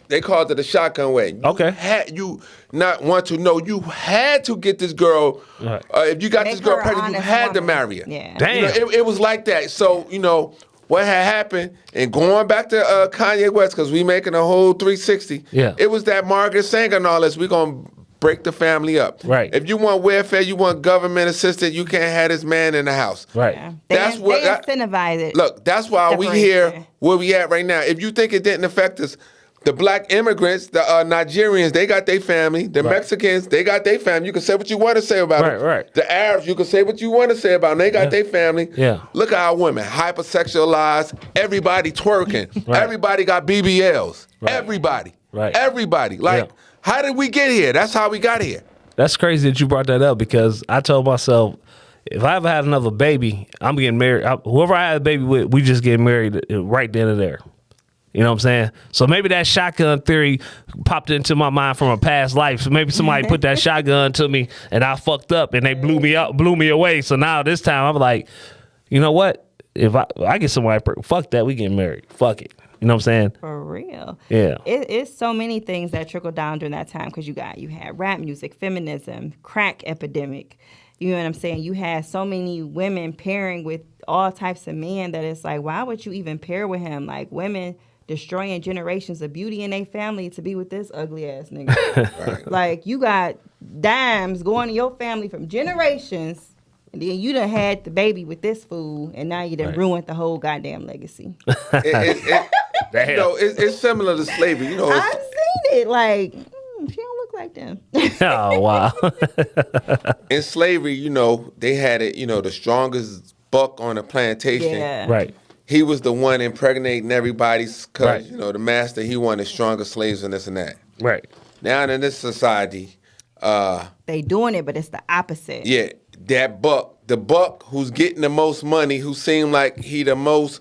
They called it a shotgun way. Okay. You not want to know. You had to get this girl. Right. If you got Make this girl her an pregnant, you honest had to woman. marry her. Yeah. Damn. You know, it was like that. So you know what had happened, and going back to Kanye West because we making a whole 360. Yeah. It was that Margaret Sanger and all this. We gonna break the family up. Right. If you want welfare, you want government assistance, you can't have this man in the house. Right. Yeah. That's They what incentivize it. Look, that's why we Separation. here where we at right now. If you think it didn't affect us, the black immigrants, the Nigerians, they got their family. The Mexicans, they got their family. You can say what you want to say about it. Right. The Arabs, you can say what you want to say about them. They got their family. Yeah. Look at our women, hypersexualized. Everybody twerking. Right. Everybody got BBLs. Right. Everybody. Right. Everybody. Like, how did we get here? That's how we got here. That's crazy that you brought that up because I told myself, if I ever had another baby, I'm getting married. Whoever I had a baby with, we just get married right then and there. You know what I'm saying? So maybe that shotgun theory popped into my mind from a past life. So maybe somebody put that shotgun to me and I fucked up and they blew me away. So now this time I'm like, you know what? If I get somebody, fuck that, we getting married. Fuck it. You know what I'm saying? For real. Yeah. It's so many things that trickled down during that time because you had rap music, feminism, crack epidemic. You know what I'm saying? You had so many women pairing with all types of men that it's like, why would you even pair with him? Like women destroying generations of beauty in their family to be with this ugly ass nigga. Right. Like you got dimes going to your family from generations. And then you done had the baby with this fool, and now you done ruined the whole goddamn legacy. It's similar to slavery. You know, I've seen it. Like, she don't look like them. Oh, wow. in slavery, they had it. The strongest buck on the plantation. Yeah. Right. He was the one impregnating everybody because Right. the master, he wanted stronger slaves and this and that. Right. Now in this society, They doing it, but it's the opposite. yeah, the buck who's getting the most money, who seemed like he the most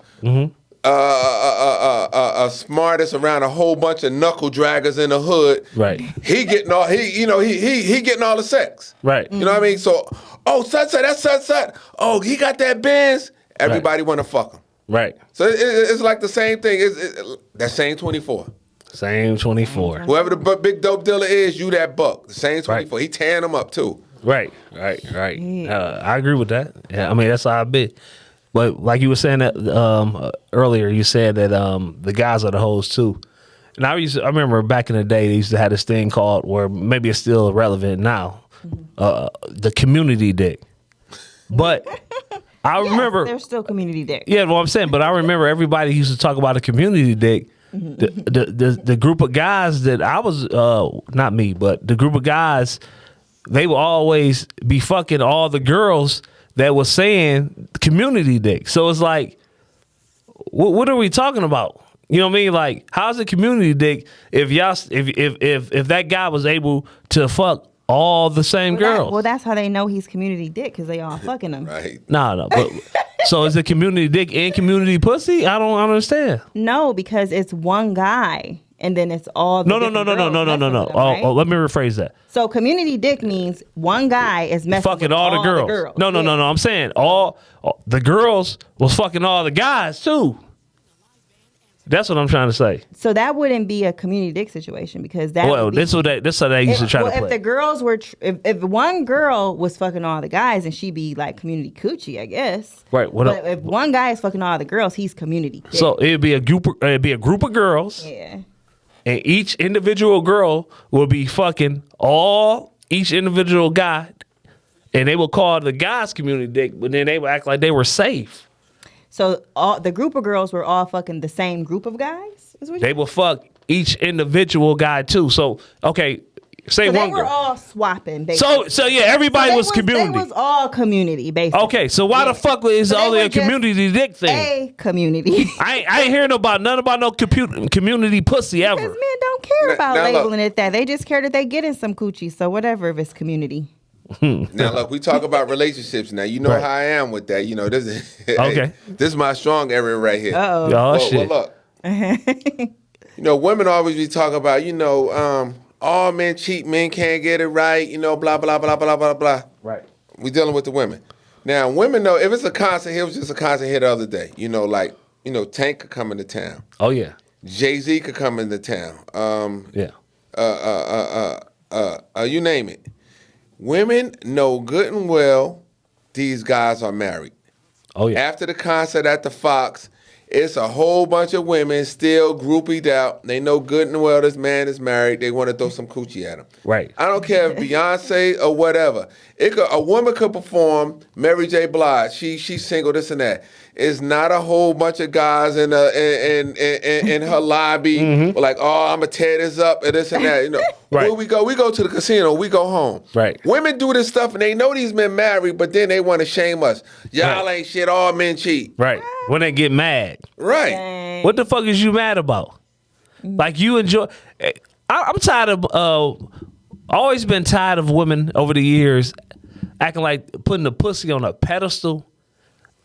smartest around a whole bunch of knuckle draggers in the hood. Right. He getting all he getting all the sex. Right. You know what I mean? So, sunset, that's sunset. Oh, he got that Benz. Everybody want to fuck him. Right. So it's like the same thing. It's that same 24. Same 24. Whoever the big dope dealer is, you that buck. The same 24. He tearing them up too. Right. I agree with that. Yeah, I mean, that's how I be. But like you were saying that earlier, you said that the guys are the hoes too. And I remember back in the day, they used to have this thing called, where maybe it's still relevant now, the community dick. But I remember There's still community dick. Yeah, well, I'm saying, but I remember everybody used to talk about a community dick. The group of guys that I was, not me, but the group of guys, they would always be fucking all the girls that was saying community dick. So it's like, what are we talking about? You know what I mean? Like, how's it community dick if that guy was able to fuck all the same girls? That's how they know he's community dick, because they all fucking him. Right. No. But so is it community dick and community pussy? I don't understand. No, because it's one guy, and then it's all the No. different girls messing with him, right? Oh, let me rephrase that. So community dick means one guy is messing Fucking with all the girls. No. Yeah. I'm saying all the girls was fucking all the guys too. That's what I'm trying to say. So that wouldn't be a community dick situation, because that. Well, would be, this how they used to try to if play. the girls were, if one girl was fucking all the guys, and she'd be like community coochie, I guess. Right. But if one guy is fucking all the girls, he's community dick. So it'd be a group of girls. Yeah. And each individual girl will be fucking each individual guy, and they will call the guys community dick, but then they would act like they were safe. So all the group of girls were all fucking the same group of guys? Is what They will fuck each individual guy too. So okay, say so one they were girl. all swapping, basically. So yeah, everybody was community. They was all community, basically. Okay, so why the fuck is So they only were a just community dick thing? A community. I ain't hearing about none about no community pussy ever. Because men don't care about now look. labeling it that. They just care that they getting some coochie. So whatever if it's community. Now look, we talk about relationships. Now you know Right. how I am with that. This is Okay. This is my strong area right here. Uh-oh. Oh Well, shit. look. Women always be talking about, all men cheat, men can't get it right, blah, blah, blah, blah, blah, blah. Right. We dealing with the women. Now, women know if it's a concert here, it was just a concert here the other day. Tank could come into town. Oh yeah. Jay-Z could come into town. Yeah. You name it. Women know good and well these guys are married. Oh yeah. After the concert at the Fox, It's a whole bunch of women still groupied out. They know good and well this man is married. They want to throw some coochie at him. Right. I don't care if Beyonce or whatever. A woman could perform. Mary J. Blige, she's single, this and that. It's not a whole bunch of guys in her lobby like, oh, I'm gonna tear this up and this and that. You know, right. Where we go? We go to the casino. We go home. Right. Women do this stuff and they know these men married, but then they want to shame us. Y'all ain't shit. All men cheat. Right. When they get mad. Right. Dang. What the fuck is you mad about? Like you enjoy. I'm tired of. Always been tired of women over the years acting like putting the pussy on a pedestal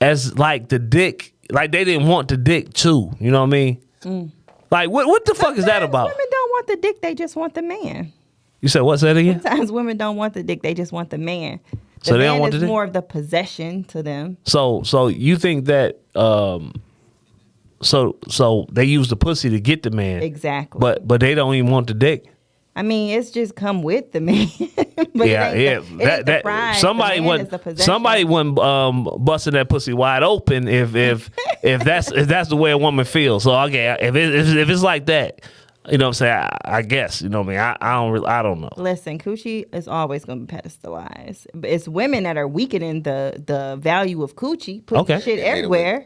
as like the dick. Like they didn't want the dick too. You know what I mean? Like what the fuck is that about? Women don't want the dick; they just want the man. You said what's that again? Sometimes women don't want the dick; they just want the man. The So they man don't want is the dick? more of the possession to them. So you think that so they use the pussy to get the man. Exactly. But they don't even want the dick. I mean, it's just come with the man. But Yeah, it ain't the, it ain't the prize. somebody The man is wouldn't the possession. somebody wouldn't busting that pussy wide open if that's the way a woman feels. So okay, if it's like that, you know what I'm saying? I guess, you know what I mean? I don't know. Listen, coochie is always going to be pedestalized. But it's women that are weakening the value of coochie, putting shit everywhere.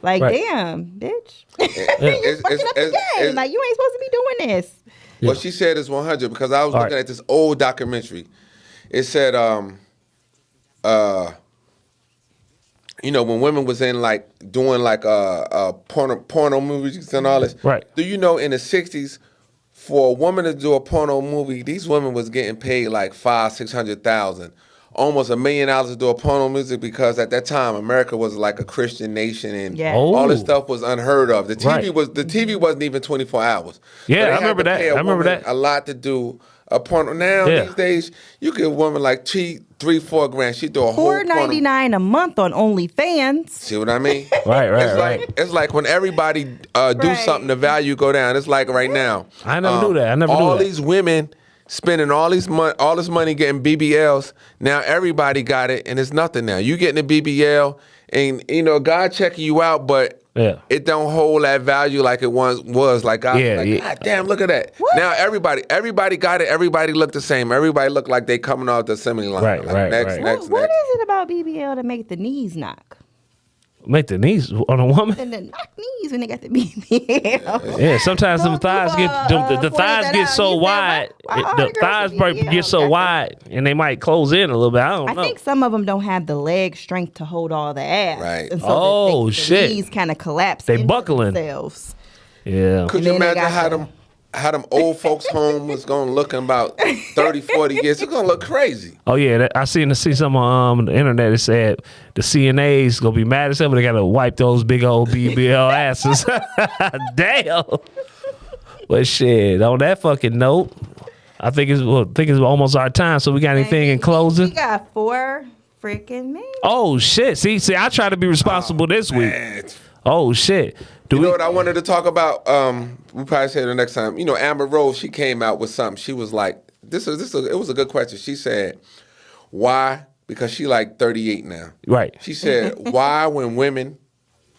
Like, Right. damn, bitch. It's- Fucking up the it's- game. Like, you ain't supposed to be doing this. What she said is 100 because I was looking at this old documentary. It said, you know, when women was in like doing like porno movies and all this. Right. Do you know in the 60s, for a woman to do a porno movie, these women was getting paid like $500,000-600,000, almost $1 million to do a porno music because at that time America was like a Christian nation and Yeah. all this Oh. stuff was unheard of. The TV wasn't even 24 hours. Yeah, So they I had remember to that. pay a I remember woman that. a lot to do a porno. Now these days you get a woman like $3-4 grand. She do a whole porno. $4.99 a month on OnlyFans. See what I mean? Right. It's like when everybody do something, the value go down. It's like right now. I never knew that. I never knew all that. these women spending all this money getting BBLs. Now everybody got it, and it's nothing now. You getting a BBL, and you know God checking you out, but it don't hold that value like it once was. Like God, God damn, look at that. What? Now everybody got it. Everybody look the same. Everybody look like they coming off the assembly line. Right, like, right, next, right. next. What is it about BBL to make the knees knock? Make the knees on a woman. And the knock knees when they got the BBL. Yeah, sometimes them thighs get the thighs get so wide. The thighs get so wide, and they might close in a little bit. I don't know. I think some of them don't have the leg strength to hold all the ass. Right. And so Oh, the shit. knees kind of collapse. They into buckling. themselves. Yeah. Could And you then they imagine got how them old folks home was gonna look in about 30, 40 years? It's gonna look crazy. Oh yeah, I see some on the internet. It said the CNA's gonna be mad as hell, but they gotta wipe those big old BBL asses. Damn. But shit, on that fucking note, I think it's almost our time. So we got anything in closing? We got 4 freaking minutes. Oh shit! See, I try to be responsible this week. Man. Oh shit! You know what I wanted to talk about? We probably say it the next time. You know, Amber Rose, she came out with something. She was like, it was a good question. She said, why? Because she like 38 now. Right. She said, why when women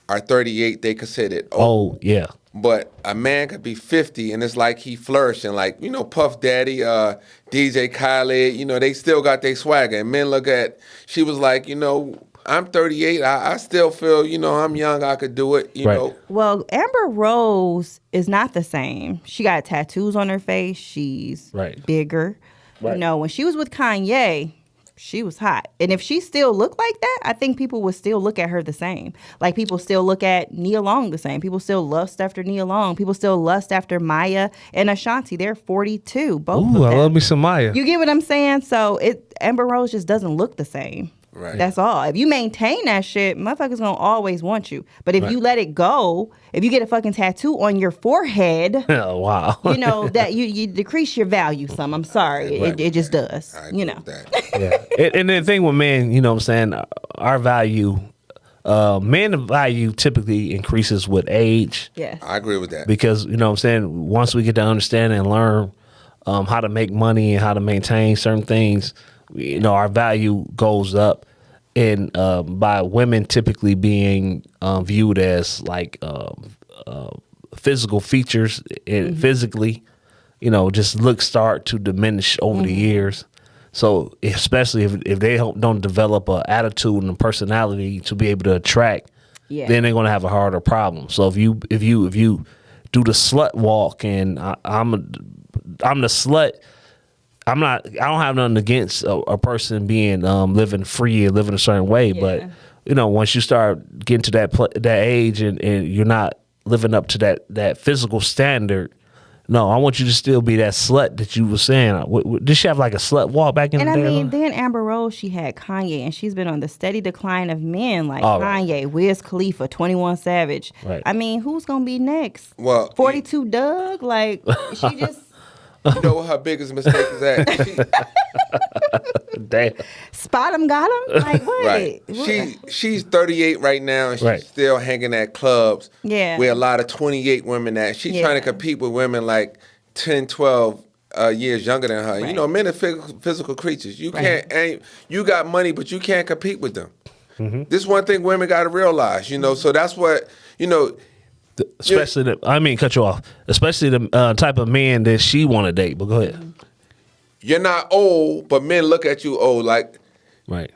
are 38, they considered old? Oh yeah. But a man could be 50 and it's like he flourishing. Like, you know, Puff Daddy, DJ Khaled, you know, they still got their swagger. And men look at, she was like, you know, I'm 38. I still feel, you know, I'm young. I could do it, you know. Well, Amber Rose is not the same. She got tattoos on her face. She's bigger. Right. You know, when she was with Kanye, she was hot. And if she still looked like that, I think people would still look at her the same. Like people still look at Nia Long the same. People still lust after Nia Long. People still lust after Maya and Ashanti. They're 42, both of them. I love me some Maya. You get what I'm saying? So Amber Rose just doesn't look the same. Right. That's all. If you maintain that shit, motherfuckers gonna always want you. But if you let it go, if you get a fucking tattoo on your forehead, oh wow, you know that you decrease your value some. I'm sorry, it just does. You know. Yeah. And the thing with men, you know what I'm saying, our value, men value typically increases with age. Yes. I agree with that. Because, you know what I'm saying, once we get to understand and learn how to make money and how to maintain certain things, you know, our value goes up. and by women typically being viewed as like physical features and physically, just looks start to diminish over the years. So especially if they don't develop an attitude and a personality to be able to attract, then they're gonna have a harder problem. So if you do the slut walk and I'm the slut. I don't have nothing against a person being living free and living a certain way, but once you start getting to that age and you're not living up to that physical standard, no, I want you to still be that slut that you were saying. Did she have like a slut walk back in the day? And I mean, then Amber Rose, she had Kanye, and she's been on the steady decline of men like Kanye, Wiz Khalifa, 21 Savage. Right. I mean, who's gonna be next? Well, 42 Doug, like she just. You know what her biggest mistake is at? Damn. Spot him, got him? Like, what? Right. She's 38 right now, and she's still hanging at clubs where a lot of 28 women at. She's trying to compete with women like 10, 12 years younger than her. Right. Men are physical creatures. You can't, you got money, but you can't compete with them. This is one thing women got to realize, so that's what, especially cut you off. Especially the type of man that she want to date. But go ahead. You're not old, but men look at you old. Like,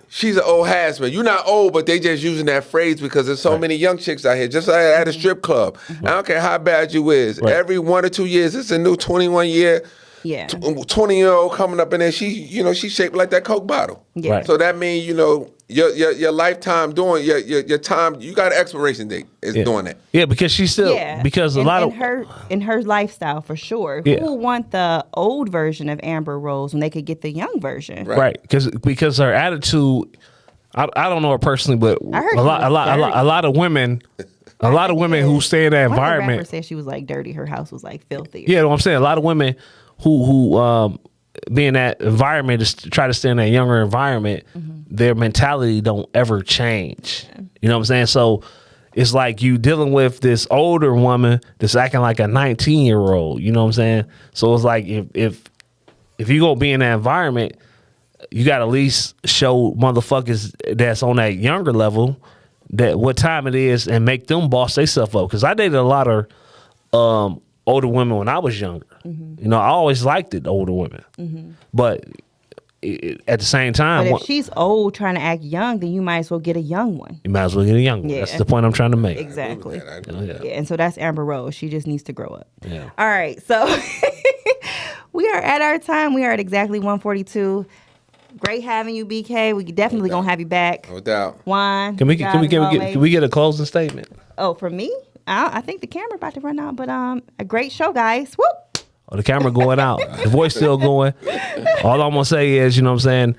she's an old has-been. You're not old, but they just using that phrase because there's so many young chicks out here. Just like at a strip club. I don't care how bad you is. Every 1 or 2 years, it's a new 21-year. 20-year-old coming up in there. She's shaped like that Coke bottle. So that means your lifetime doing your time. You got an expiration date. Is doing that. Yeah, because she's still because a lot of in her lifestyle for sure. Who will want the old version of Amber Rose when they could get the young version? Right. Because her attitude. I don't know her personally, but a lot of women. A lot of women who stay in that environment. One rapper said she was like dirty. Her house was like filthy. Yeah, what I'm saying. A lot of women who be in that environment, just try to stay in that younger environment, their mentality don't ever change. You know what I'm saying? So it's like you dealing with this older woman that's acting like a 19-year-old. You know what I'm saying? So it's like if you go be in that environment, you got to at least show motherfuckers that's on that younger level that what time it is and make them boss themselves up. Because I dated a lot of older women when I was younger. I always liked it, older women. But at the same time, but if she's old trying to act young, then you might as well get a young one. You might as well get a young one. That's the point I'm trying to make. Exactly. And so that's Amber Rose. She just needs to grow up. Yeah. All right. So we are at our time. We are at exactly 1:42. Great having you, BK. We definitely gonna have you back. No doubt. Juan. Can we get a closing statement? Oh, for me? I think the camera about to run out, but a great show, guys. Whoop. Oh, the camera going out. The voice still going. All I'm gonna say is, you know what I'm saying?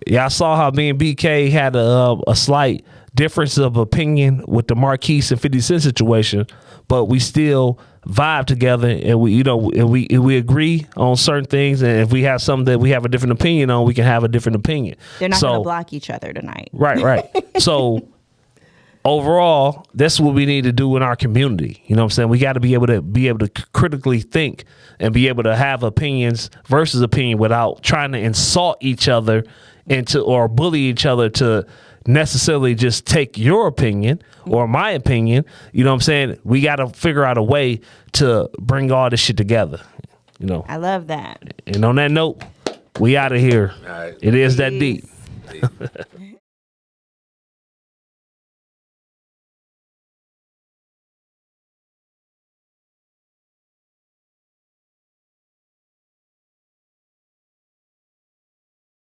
Y'all saw how me and BK had a slight difference of opinion with the Marquise and 50 Cent situation, but we still vibe together, and we agree on certain things, and if we have something that we have a different opinion on, we can have a different opinion. They're not gonna block each other tonight. Right. So overall, that's what we need to do in our community. You know what I'm saying? We got to be able to critically think and be able to have opinions versus opinion without trying to insult each other or bully each other to necessarily just take your opinion or my opinion. You know what I'm saying? We got to figure out a way to bring all this shit together. I love that. And on that note, we out of here. All right. It is that deep.